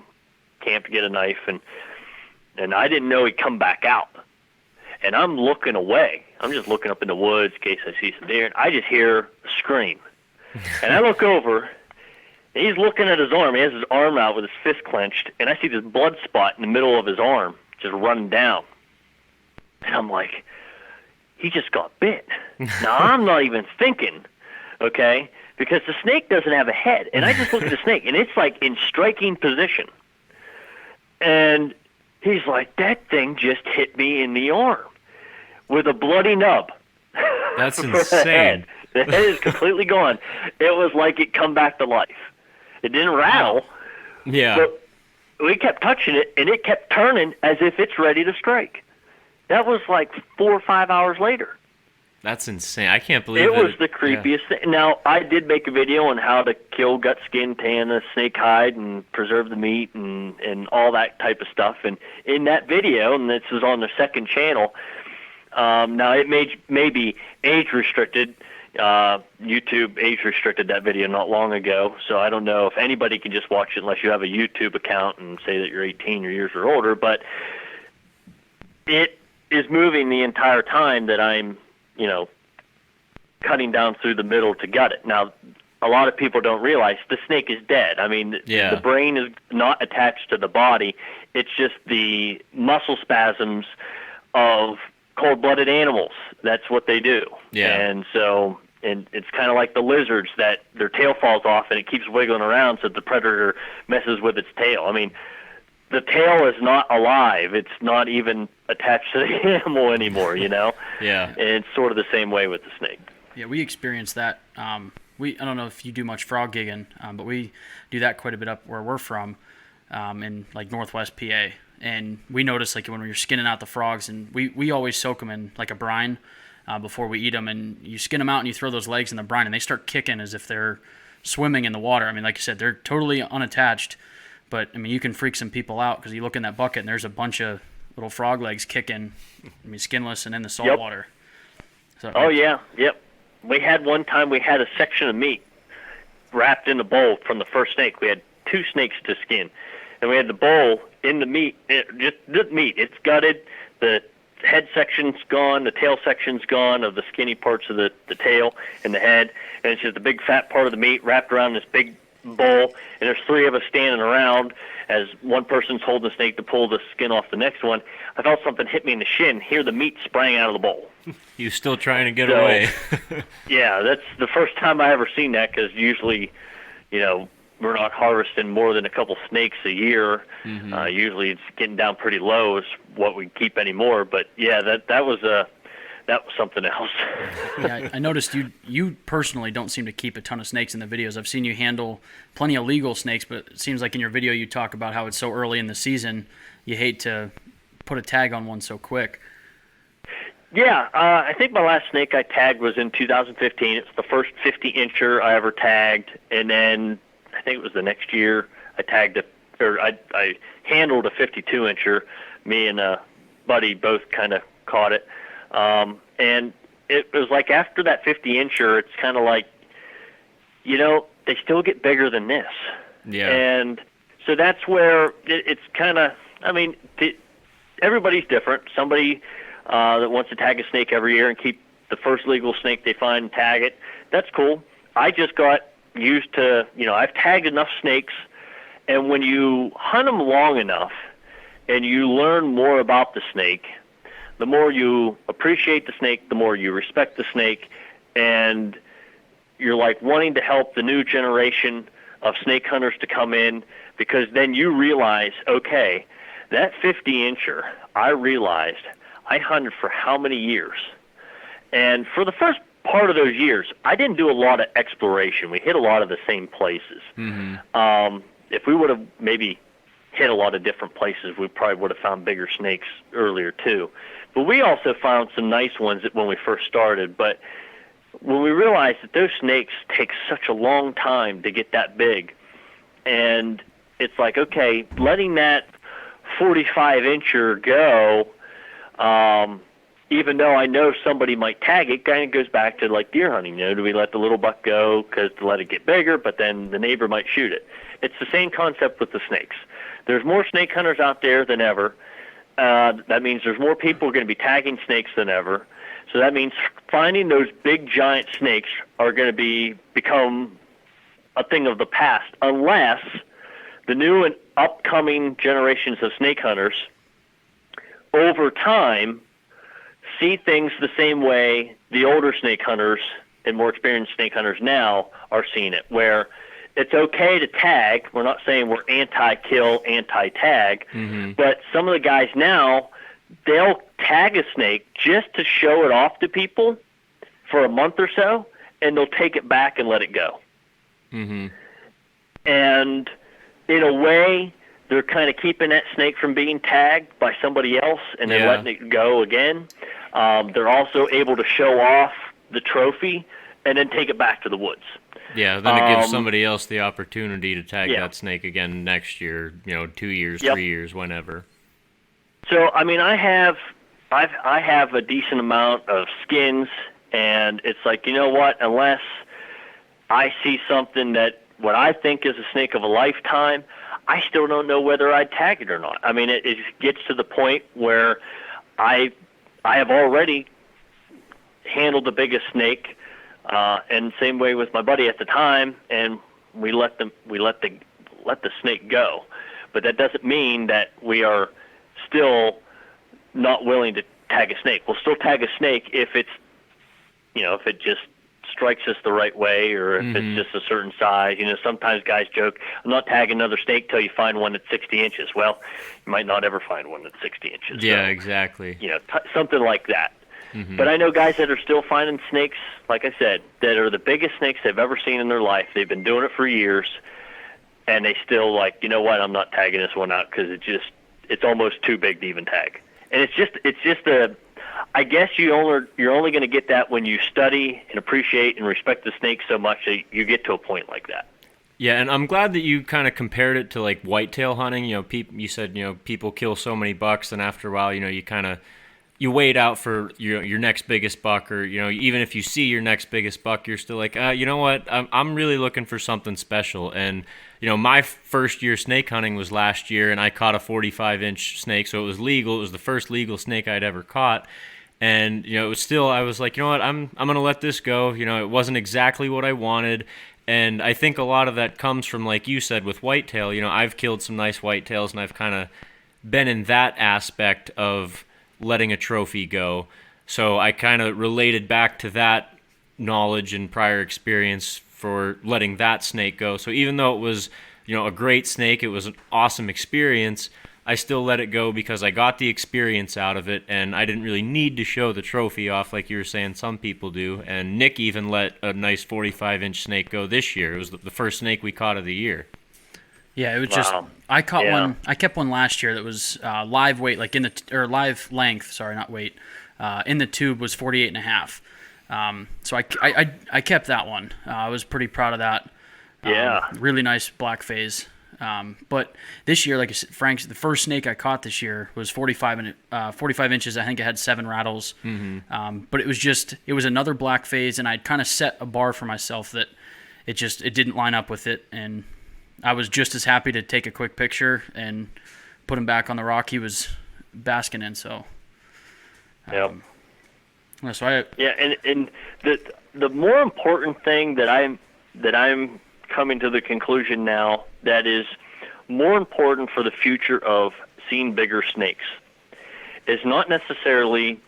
camp to get a knife, and I didn't know he'd come back out. And I'm looking away. I'm just looking up in the woods in case I see some deer, and I just hear a scream. And I look over, and he's looking at his arm. He has his arm out with his fist clenched, and I see this blood spot in the middle of his arm just running down. And I'm like, he just got bit. Now, I'm not even thinking, okay, because the snake doesn't have a head. And I just look at the snake, and it's like in striking position. And he's like, that thing just hit me in the arm with a bloody nub. That's insane. The head is completely gone. It was like it come back to life. It didn't rattle. Yeah. But we kept touching it, and it kept turning as if it's ready to strike. That was like 4 or 5 hours later. That's insane. I can't believe it was the creepiest thing. Now, I did make a video on how to kill, gut, skin, tan a snake hide and preserve the meat and all that type of stuff. And in that video, and this is on the second channel, now it may be age restricted. YouTube age restricted that video not long ago, so I don't know if anybody can just watch it unless you have a YouTube account and say that you're 18 years or older. But it is moving the entire time that I'm cutting down through the middle to gut it. Now, a lot of people don't realize the snake is dead. I mean, the brain is not attached to the body. It's just the muscle spasms of cold-blooded animals. That's what they do. Yeah. And so, and it's kind of like the lizards that their tail falls off and it keeps wiggling around so the predator messes with its tail. I mean, the tail is not alive. It's not even attached to the animal anymore, Yeah. And it's sort of the same way with the snake. Yeah, we experienced that. I don't know if you do much frog gigging, but we do that quite a bit up where we're from, in like Northwest PA. And we notice like when you're skinning out the frogs, and we always soak them in like a brine before we eat them. And you skin them out and you throw those legs in the brine, and they start kicking as if they're swimming in the water. I mean, like you said, they're totally unattached. But, I mean, you can freak some people out because you look in that bucket and there's a bunch of little frog legs kicking, I mean, skinless and in the salt water. So, Yep. We had one time we had a section of meat wrapped in the bowl from the first snake. We had 2 snakes to skin. And we had the bowl in the meat, just the meat. It's gutted, the head section's gone, the tail section's gone of the skinny parts of the tail and the head. And it's just the big fat part of the meat wrapped around this big bowl, and there's 3 of us standing around as one person's holding the snake to pull the skin off the next one. I felt something hit me in the shin. Here, the meat sprang out of the bowl. You still trying to get away? Yeah, that's the first time I ever seen that because usually, we're not harvesting more than a couple snakes a year. Mm-hmm. Usually, it's getting down pretty low is what we keep anymore. But yeah, that was something else. Yeah, I noticed you personally don't seem to keep a ton of snakes in the videos. I've seen you handle plenty of legal snakes, but it seems like in your video you talk about how it's so early in the season, you hate to put a tag on one so quick. Yeah, I think my last snake I tagged was in 2015. It's the first 50-incher I ever tagged, and then I think it was the next year I handled a 52-incher. Me and a buddy both kind of caught it. And it was like after that 50-incher, it's kind of like, they still get bigger than this. Yeah. And so that's where it's kind of, I mean, everybody's different. Somebody that wants to tag a snake every year and keep the first legal snake they find and tag it, that's cool. I just got used to, I've tagged enough snakes, and when you hunt them long enough and you learn more about the snake, the more you appreciate the snake, the more you respect the snake, and you're like wanting to help the new generation of snake hunters to come in, because then you realize, okay, that 50-incher, I realized I hunted for how many years? And for the first part of those years, I didn't do a lot of exploration. We hit a lot of the same places. Mm-hmm. If we would have maybe hit a lot of different places, we probably would have found bigger snakes earlier too. But we also found some nice ones when we first started. But when we realized that those snakes take such a long time to get that big, and it's like, okay, letting that 45-incher go, even though I know somebody might tag it, kind of goes back to like deer hunting. Do we let the little buck go to let it get bigger, but then the neighbor might shoot it? It's the same concept with the snakes. There's more snake hunters out there than ever. That means there's more people going to be tagging snakes than ever. So that means finding those big giant snakes are going to become a thing of the past, unless the new and upcoming generations of snake hunters over time see things the same way the older snake hunters and more experienced snake hunters now are seeing it, where it's okay to tag. We're not saying we're anti-kill, anti-tag, mm-hmm. but some of the guys now, they'll tag a snake just to show it off to people for a month or so, and they'll take it back and let it go. Mm-hmm. And in a way, they're kind of keeping that snake from being tagged by somebody else and then letting it go again. They're also able to show off the trophy and then take it back to the woods. Yeah, then it gives somebody else the opportunity to tag that snake again next year, 2 years, 3 years, whenever. So, I mean, I have a decent amount of skins, and it's like, you know what, unless I see something that what I think is a snake of a lifetime, I still don't know whether I'd tag it or not. I mean, it gets to the point where I have already handled the biggest snake, and same way with my buddy at the time, and we let the snake go. But that doesn't mean that we are still not willing to tag a snake. We'll still tag a snake if it's, if it just strikes us the right way, or if it's just a certain size. Sometimes guys joke, I'm not tagging another snake till you find one that's 60 inches. Well, you might not ever find one that's 60 inches. Yeah, so, exactly. Something like that. Mm-hmm. But I know guys that are still finding snakes, like I said, that are the biggest snakes they've ever seen in their life. They've been doing it for years, and they still like, you know what, I'm not tagging this one out because it's almost too big to even tag. And it's just I guess you're only going to get that when you study and appreciate and respect the snake so much that you get to a point like that. Yeah, and I'm glad that you kind of compared it to like whitetail hunting. You said people kill so many bucks, and after a while, you wait out for your next biggest buck, or even if you see your next biggest buck, you're still like, you know what, I'm really looking for something special. And my first year snake hunting was last year, and I caught a 45-inch snake, so it was legal. It was the first legal snake I'd ever caught. And it was still, I was like, you know what, I'm gonna let this go. It wasn't exactly what I wanted, and I think a lot of that comes from, like you said, with whitetail. I've killed some nice whitetails, and I've kind of been in that aspect of letting a trophy go. So I kind of related back to that knowledge and prior experience for letting that snake go. So even though it was, a great snake, it was an awesome experience, I still let it go because I got the experience out of it, and I didn't really need to show the trophy off like you were saying some people do. And Nick even let a nice 45-inch snake go this year. It was the first snake we caught of the year. Yeah, it was just, I caught one. I kept one last year that was live weight, like live length. Sorry, not weight. In the tube was 48.5. So I kept that one. I was pretty proud of that. Yeah. Really nice black phase. But this year, like Frank, the first snake I caught this year was 45 inches. I think it had 7 rattles. Mm-hmm. But it was another black phase, and I'd kind of set a bar for myself that it didn't line up with it, and I was just as happy to take a quick picture and put him back on the rock he was basking in. So, yep. So and the more important thing that I'm coming to the conclusion now that is more important for the future of seeing bigger snakes is not necessarily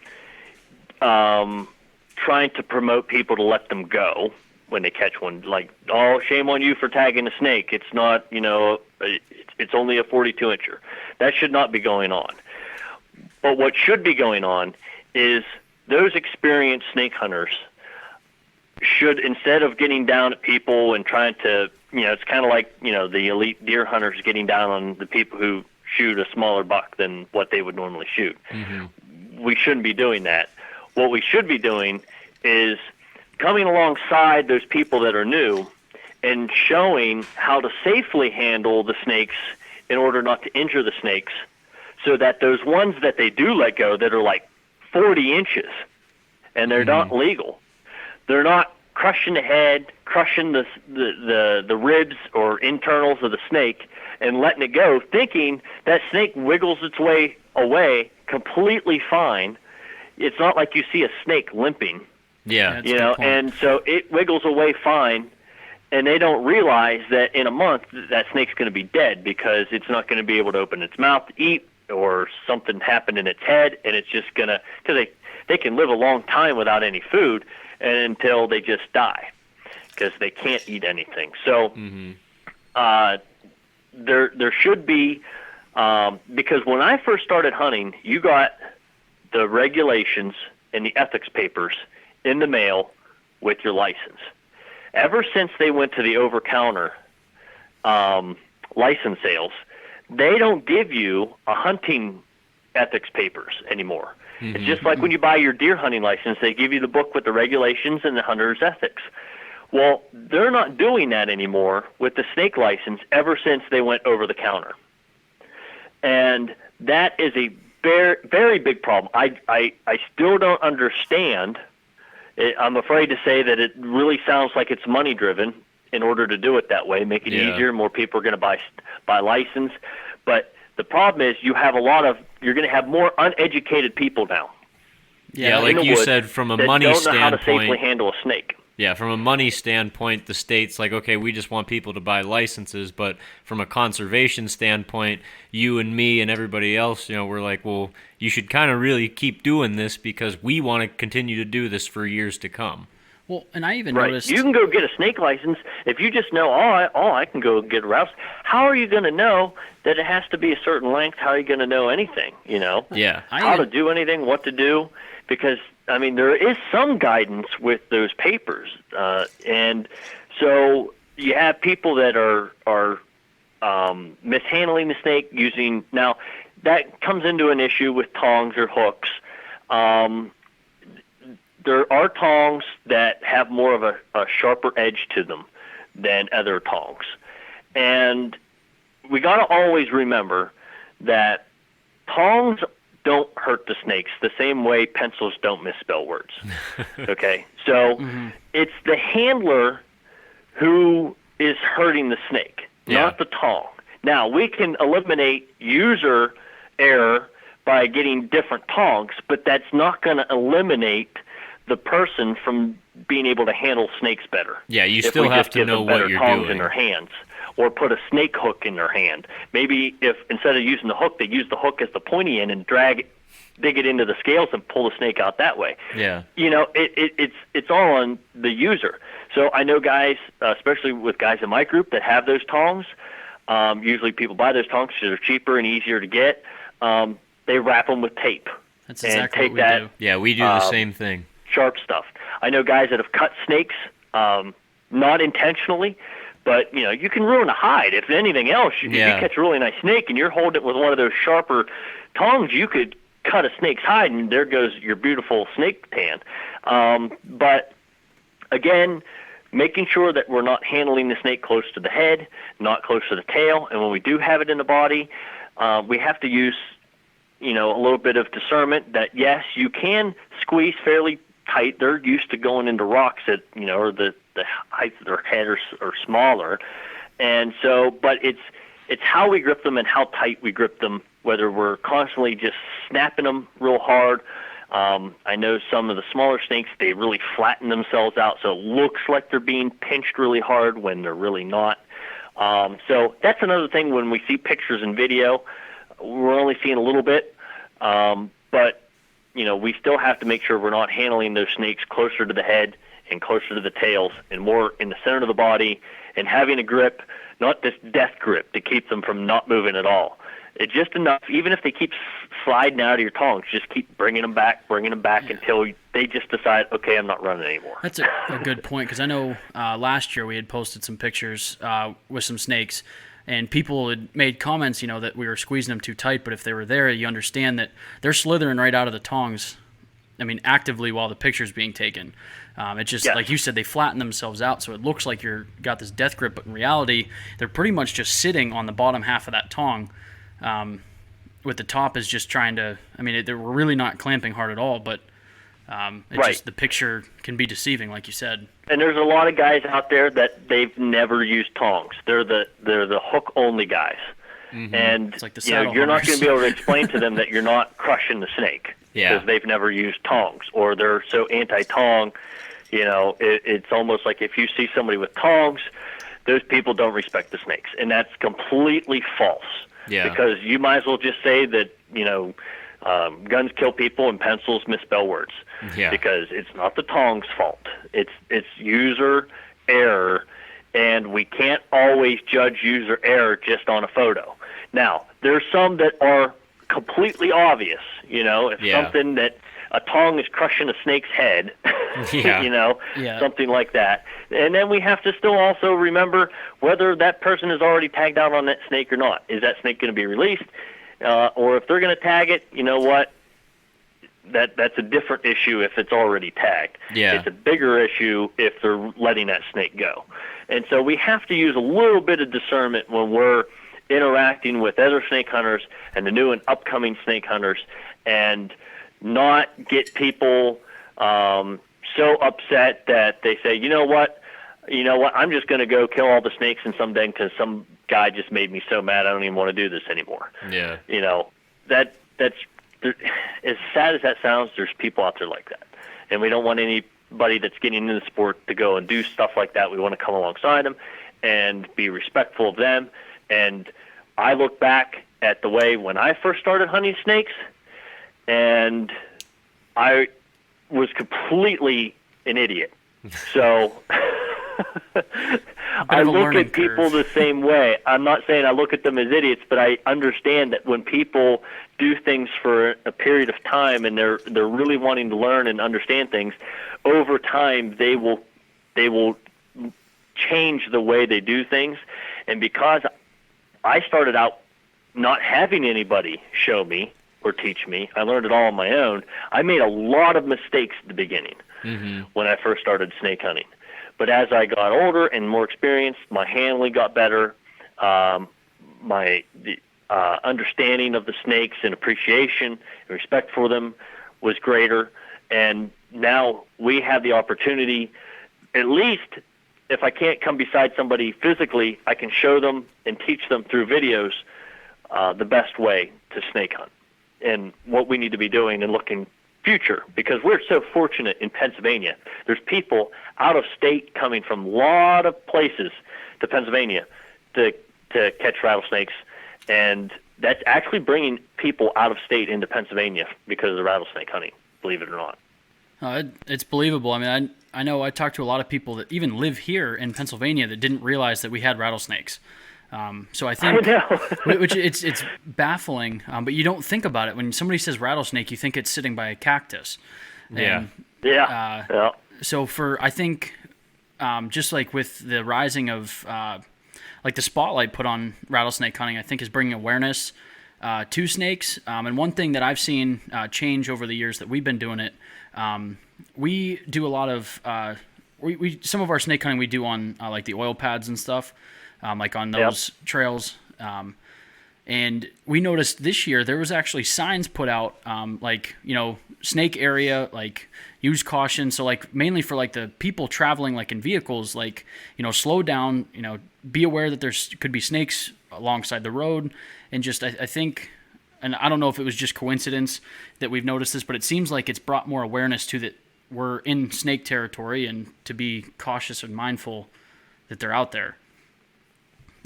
trying to promote people to let them go when they catch one. Like, oh, shame on you for tagging a snake. It's not, it's only a 42-incher. That should not be going on. But what should be going on is those experienced snake hunters should, instead of getting down at people and trying to, it's kind of like, the elite deer hunters getting down on the people who shoot a smaller buck than what they would normally shoot. Mm-hmm. We shouldn't be doing that. What we should be doing is coming alongside those people that are new and showing how to safely handle the snakes in order not to injure the snakes, so that those ones that they do let go that are like 40 inches and they're not legal, they're not crushing the head, crushing the ribs or internals of the snake and letting it go, thinking that snake wiggles its way away completely fine. It's not like you see a snake limping. Yeah. And so it wiggles away fine, and they don't realize that in a month that snake's going to be dead because it's not going to be able to open its mouth to eat, or something happened in its head, and it's just going to, because they can live a long time without any food and until they just die because they can't eat anything. So there should be, because when I first started hunting, you got the regulations and the ethics papers in the mail with your license. Ever since they went to the over-counter license sales, they don't give you a hunting ethics papers anymore. Mm-hmm. It's just like when you buy your deer hunting license, they give you the book with the regulations and the hunter's ethics. Well, they're not doing that anymore with the snake license ever since they went over the counter. And that is a very, very big problem. I still don't understand. I'm afraid to say that it really sounds like it's money driven in order to do it that way, make it easier. More people are going to buy license. But the problem is you're going to have more uneducated people now. Yeah, like you said, from a money standpoint, don't know how to safely handle a snake. Yeah, from a money standpoint, the state's like, okay, we just want people to buy licenses, but from a conservation standpoint, you and me and everybody else, we're like, well, you should kind of really keep doing this because we want to continue to do this for years to come. Well, and I even noticed... You can go get a snake license if you just know, I can go get a rattlesnake. How are you going to know that it has to be a certain length? How are you going to know anything, Yeah. How to do anything, what to do? Because, there is some guidance with those papers. And so you have people that are mishandling the snake using... Now, that comes into an issue with tongs or hooks. There are tongs that have more of a sharper edge to them than other tongs. And we got to always remember that tongs don't hurt the snakes the same way pencils don't misspell words. Okay? So it's the handler who is hurting the snake, not the tong. Now, we can eliminate user error by getting different tongs, but that's not going to eliminate the person from being able to handle snakes better. Yeah, you still have to know what you're doing. In their hands, or put a snake hook in their hand. Maybe if instead of using the hook, they use the hook as the pointy end and dig it into the scales and pull the snake out that way. Yeah. It's all on the user. So I know guys, especially with guys in my group that have those tongs. Usually people buy those tongs because they're cheaper and easier to get. They wrap them with tape. That's exactly what we do. Yeah, we do the same thing. Sharp stuff. I know guys that have cut snakes, not intentionally, but you can ruin a hide. If anything else, if you catch a really nice snake and you're holding it with one of those sharper tongs, you could cut a snake's hide, and there goes your beautiful snake tan. But again, making sure that we're not handling the snake close to the head, not close to the tail, and when we do have it in the body, we have to use a little bit of discernment that yes, you can squeeze fairly tight. They're used to going into rocks at, or the height of their head are smaller. And so, but it's how we grip them and how tight we grip them, whether we're constantly just snapping them real hard. I know some of the smaller snakes, they really flatten themselves out, so it looks like they're being pinched really hard when they're really not. So that's another thing. When we see pictures and video, we're only seeing a little bit, but we still have to make sure we're not handling those snakes closer to the head and closer to the tails and more in the center of the body, and having a grip, not this death grip to keep them from not moving at all. It's just enough, even if they keep sliding out of your tongs, just keep bringing them back until they just decide, okay, I'm not running anymore. That's a good point, because I know last year we had posted some pictures with some snakes, and people had made comments, that we were squeezing them too tight, but if they were there, you understand that they're slithering right out of the tongs, actively while the picture's being taken. It's just, like you said, they flatten themselves out, so it looks like you're got this death grip, but in reality, they're pretty much just sitting on the bottom half of that tong, with the top is just trying to, we're really not clamping hard at all, but just the picture can be deceiving, like you said. And there's a lot of guys out there that they've never used tongs. They're the hook only guys. Mm-hmm. And it's like the you're not going to be able to explain to them that you're not crushing the snake because they've never used tongs, or they're so anti-tong. It's almost like if you see somebody with tongs, those people don't respect the snakes, and that's completely false. Yeah. Because you might as well just say that, guns kill people and pencils misspell words. Yeah. Because it's not the tong's fault. It's user error, and we can't always judge user error just on a photo. Now, there's some that are completely obvious. If something that a tong is crushing a snake's head, something like that. And then we have to still also remember whether that person is already tagged out on that snake or not. Is that snake going to be released? Or if they're going to tag it, you know what? That's a different issue if it's already tagged. Yeah. It's a bigger issue if they're letting that snake go. And so we have to use a little bit of discernment when we're interacting with other snake hunters and the new and upcoming snake hunters, and not get people so upset that they say, you know what, I'm just going to go kill all the snakes in some den because some guy just made me so mad I don't even want to do this anymore. Yeah. That's as sad as that sounds, there's people out there like that. And we don't want anybody that's getting into the sport to go and do stuff like that. We want to come alongside them and be respectful of them. And I look back at the way when I first started hunting snakes, and I was completely an idiot. So I look at people the same way. I'm not saying I look at them as idiots, but I understand that when people do things for a period of time and they're really wanting to learn and understand things, over time they will change the way they do things. And because I started out not having anybody show me or teach me, I learned it all on my own. I made a lot of mistakes at the beginning when I first started snake hunting. But as I got older and more experienced, my handling got better. My understanding of the snakes and appreciation and respect for them was greater. And now we have the opportunity, at least if I can't come beside somebody physically, I can show them and teach them through videos the best way to snake hunt and what we need to be doing and looking future, because we're so fortunate in Pennsylvania. There's people out of state coming from a lot of places to Pennsylvania to catch rattlesnakes, and that's actually bringing people out of state into Pennsylvania because of the rattlesnake hunting, believe it or not. It's believable. I know I talked to a lot of people that even live here in Pennsylvania that didn't realize that we had rattlesnakes. So I think, which it's baffling, but you don't think about it. When somebody says rattlesnake, you think it's sitting by a cactus. And, So I think, just like with the rising of, like the spotlight put on rattlesnake hunting, I think is bringing awareness to snakes. And one thing that I've seen change over the years that we've been doing it, we do a lot of some of our snake hunting we do on like the oil pads and stuff. Like on those trails. And we noticed this year there was actually signs put out, snake area, use caution. So mainly for the people traveling in vehicles, slow down, be aware that there's could be snakes alongside the road. And just, I think, and I don't know if it was just coincidence that we've noticed this, but it seems like it's brought more awareness to that we're in snake territory and to be cautious and mindful that they're out there.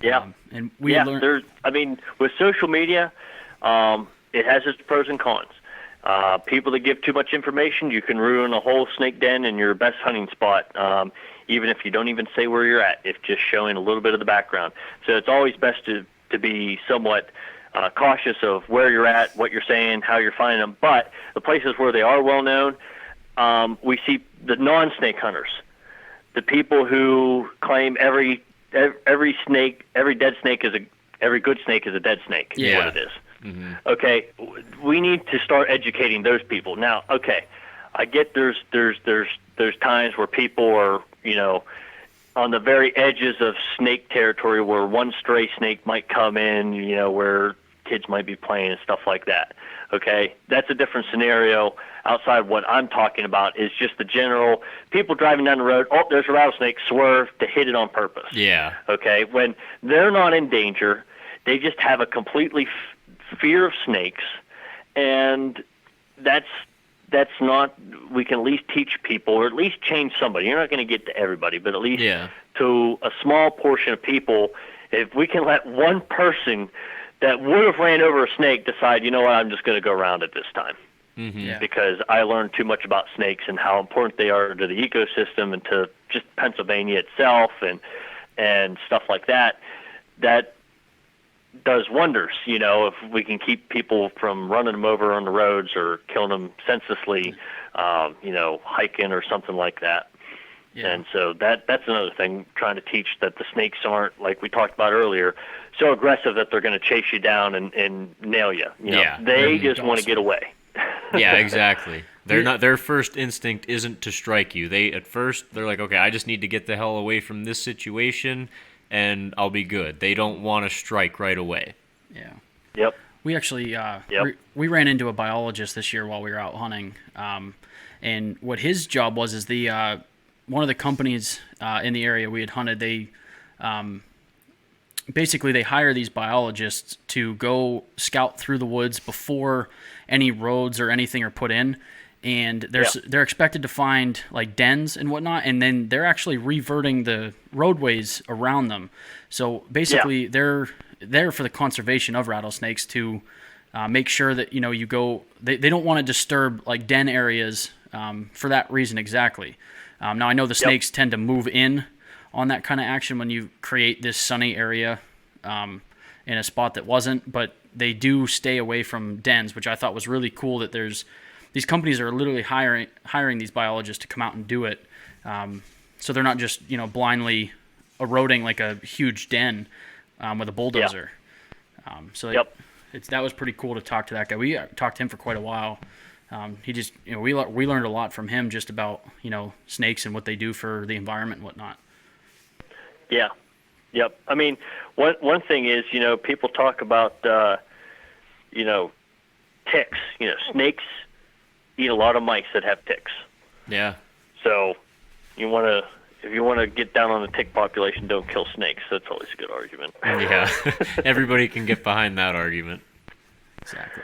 Yeah. And we learned. With social media, it has its pros and cons. People that give too much information, you can ruin a whole snake den and your best hunting spot, even if you don't even say where you're at, if just showing a little bit of the background. So it's always best to be somewhat cautious of where you're at, what you're saying, how you're finding them. But the places where they are well known, we see the non-snake hunters, the people who claim every snake, every dead snake every good snake is a dead snake. Is what it is. Mm-hmm. Okay, we need to start educating those people. Now, okay, I get there's times where people are, on the very edges of snake territory where one stray snake might come in, where kids might be playing and stuff like that. Okay, that's a different scenario. Outside what I'm talking about is just the general people driving down the road. Oh, there's a rattlesnake, swerve to hit it on purpose. Yeah. Okay, when they're not in danger, they just have a completely fear of snakes, and that's not. We can at least teach people, or at least change somebody. You're not going to get to everybody, but at least to a small portion of people. If we can let one person that would have ran over a snake decide, you know what, I'm just going to go around it this time. Mm-hmm. Yeah. Because I learned too much about snakes and how important they are to the ecosystem and to just Pennsylvania itself and stuff like that. That does wonders, if we can keep people from running them over on the roads or killing them senselessly, hiking or something like that. Yeah. And so that's another thing, trying to teach that the snakes aren't, like we talked about earlier, so aggressive that they're going to chase you down and nail you. They just want to get away. Yeah, exactly. Their first instinct isn't to strike you. They're like, okay, I just need to get the hell away from this situation and I'll be good. They don't want to strike right away. Yeah. Yep. We actually we ran into a biologist this year while we were out hunting, and what his job was is one of the companies in the area we had hunted. They basically they hire these biologists to go scout through the woods before any roads or anything are put in, and they're expected to find dens and whatnot, and then they're actually reverting the roadways around them. So basically they're there for the conservation of rattlesnakes to make sure that you go. They don't want to disturb den areas for that reason exactly. Now I know the snakes tend to move in on that kind of action when you create this sunny area in a spot that wasn't, but they do stay away from dens, which I thought was really cool that these companies are literally hiring these biologists to come out and do it. So they're not just, blindly eroding a huge den with a bulldozer. That was pretty cool to talk to that guy. We talked to him for quite a while. He just, we learned a lot from him just about, snakes and what they do for the environment and whatnot. Yeah. Yep. I mean, one thing is, people talk about, ticks. Snakes eat a lot of mice that have ticks. Yeah. So if you want to get down on the tick population, don't kill snakes. That's always a good argument. Yeah. Everybody can get behind that argument. Exactly.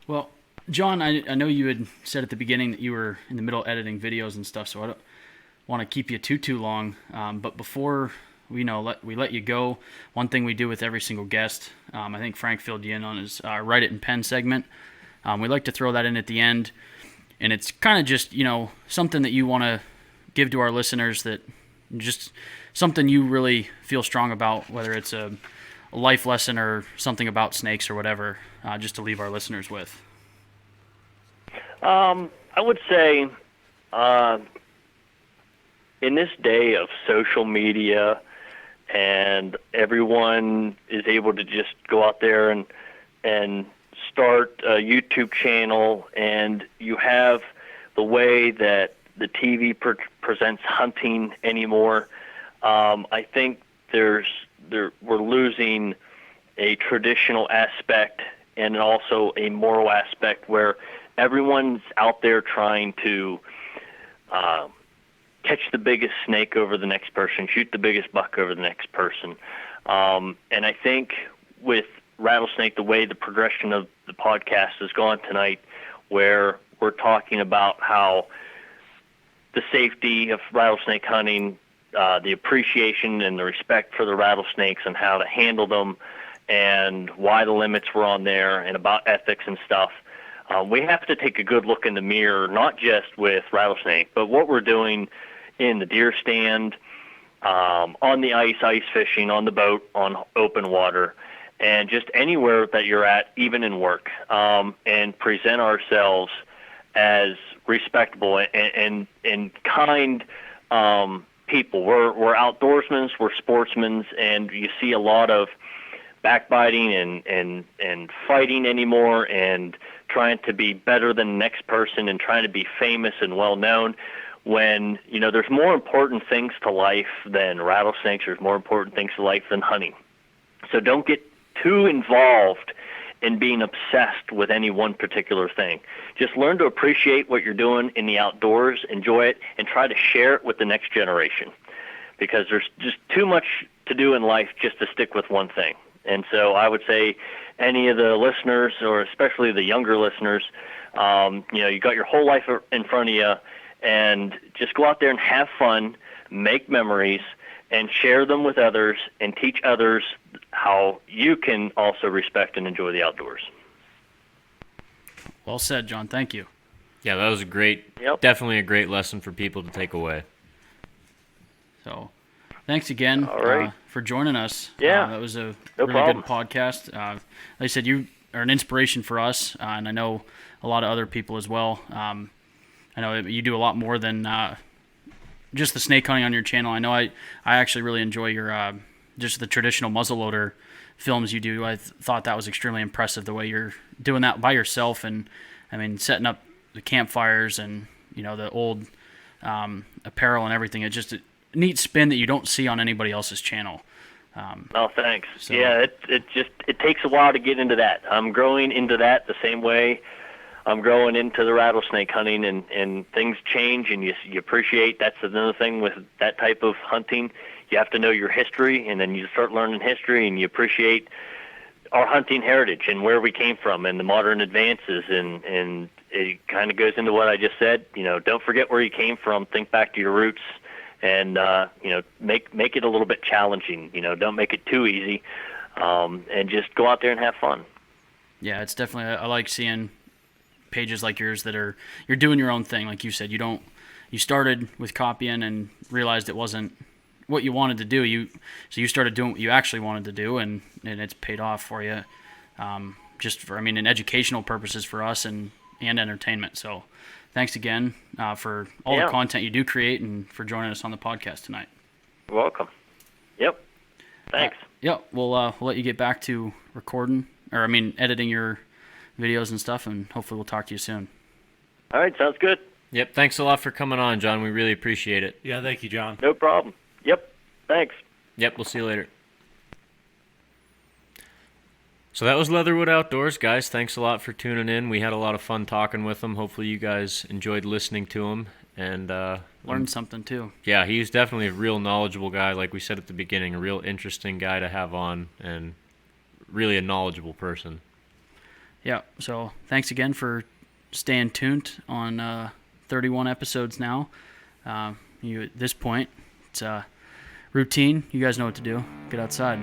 Well, John, I know you had said at the beginning that you were in the middle of editing videos and stuff, so I don't want to keep you too long. But before we let you go, one thing we do with every single guest, I think Frank filled you in on his Write It in Pen segment. We like to throw that in at the end, and it's kind of just something that you want to give to our listeners, that just something you really feel strong about, whether it's a life lesson or something about snakes or whatever, just to leave our listeners with. I would say in this day of social media and everyone is able to just go out there and start a YouTube channel, and you have the way that the TV presents hunting anymore, I think we're losing a traditional aspect and also a moral aspect where everyone's out there trying to catch the biggest snake over the next person, shoot the biggest buck over the next person. And I think with Rattlesnake, the way the progression of the podcast has gone tonight, where we're talking about how the safety of rattlesnake hunting, the appreciation and the respect for the rattlesnakes and how to handle them and why the limits were on there and about ethics and stuff, we have to take a good look in the mirror, not just with rattlesnake, but what we're doing in the deer stand, on the ice fishing, on the boat, on open water, and just anywhere that you're at, even in work, and present ourselves as respectable and kind people. We're outdoorsmen, we're sportsmen, and you see a lot of backbiting and fighting anymore and trying to be better than the next person and trying to be famous and well known, when there's more important things to life than rattlesnakes. There's more important things to life than hunting. So don't get too involved in being obsessed with any one particular thing. Just learn to appreciate what you're doing in the outdoors, enjoy it, and try to share it with the next generation, because there's just too much to do in life just to stick with one thing. And so I would say any of the listeners, or especially the younger listeners, you got your whole life in front of you, and just go out there and have fun, make memories, and share them with others and teach others how you can also respect and enjoy the outdoors. Well said, John. Thank you. Yeah, that was definitely a great lesson for people to take away. So thanks again for joining us. Yeah, that was a really good podcast. Like I said, you are an inspiration for us, and I know a lot of other people as well. I know you do a lot more than just the snake hunting on your channel. I know I actually really enjoy your just the traditional muzzleloader films you do. I thought that was extremely impressive, the way you're doing that by yourself, and I mean setting up the campfires and the old apparel and everything. It's just a neat spin that you don't see on anybody else's channel. Oh, thanks. So, yeah, it takes a while to get into that. I'm growing into that the same way I'm growing into the rattlesnake hunting, and things change, and you appreciate. That's another thing with that type of hunting. You have to know your history, and then you start learning history, and you appreciate our hunting heritage and where we came from and the modern advances, and it kind of goes into what I just said. Don't forget where you came from. Think back to your roots, and make it a little bit challenging. Don't make it too easy, and just go out there and have fun. Yeah, it's definitely. I like seeing pages like yours that you're doing your own thing. Like you said, you started with copying and realized it wasn't what you wanted to do. So you started doing what you actually wanted to do, and it's paid off for you. Just for, in educational purposes for us and entertainment. So thanks again for all the content you do create and for joining us on the podcast tonight. You're welcome. Yep. Thanks. We'll let you get back to recording, or editing your videos and stuff, and hopefully we'll talk to you soon. All right, sounds good. Yep, thanks a lot for coming on, John. We really appreciate it. Yeah, thank you, John. No problem. Yep, thanks. Yep, we'll see you later. So that was Leatherwood Outdoors, guys. Thanks a lot for tuning in. We had a lot of fun talking with him. Hopefully you guys enjoyed listening to him and learned something too. Yeah, he's definitely a real knowledgeable guy, like we said at the beginning, a real interesting guy to have on, and really a knowledgeable person. Yeah, so thanks again for staying tuned on 31 episodes now. At this point, it's routine. You guys know what to do. Get outside.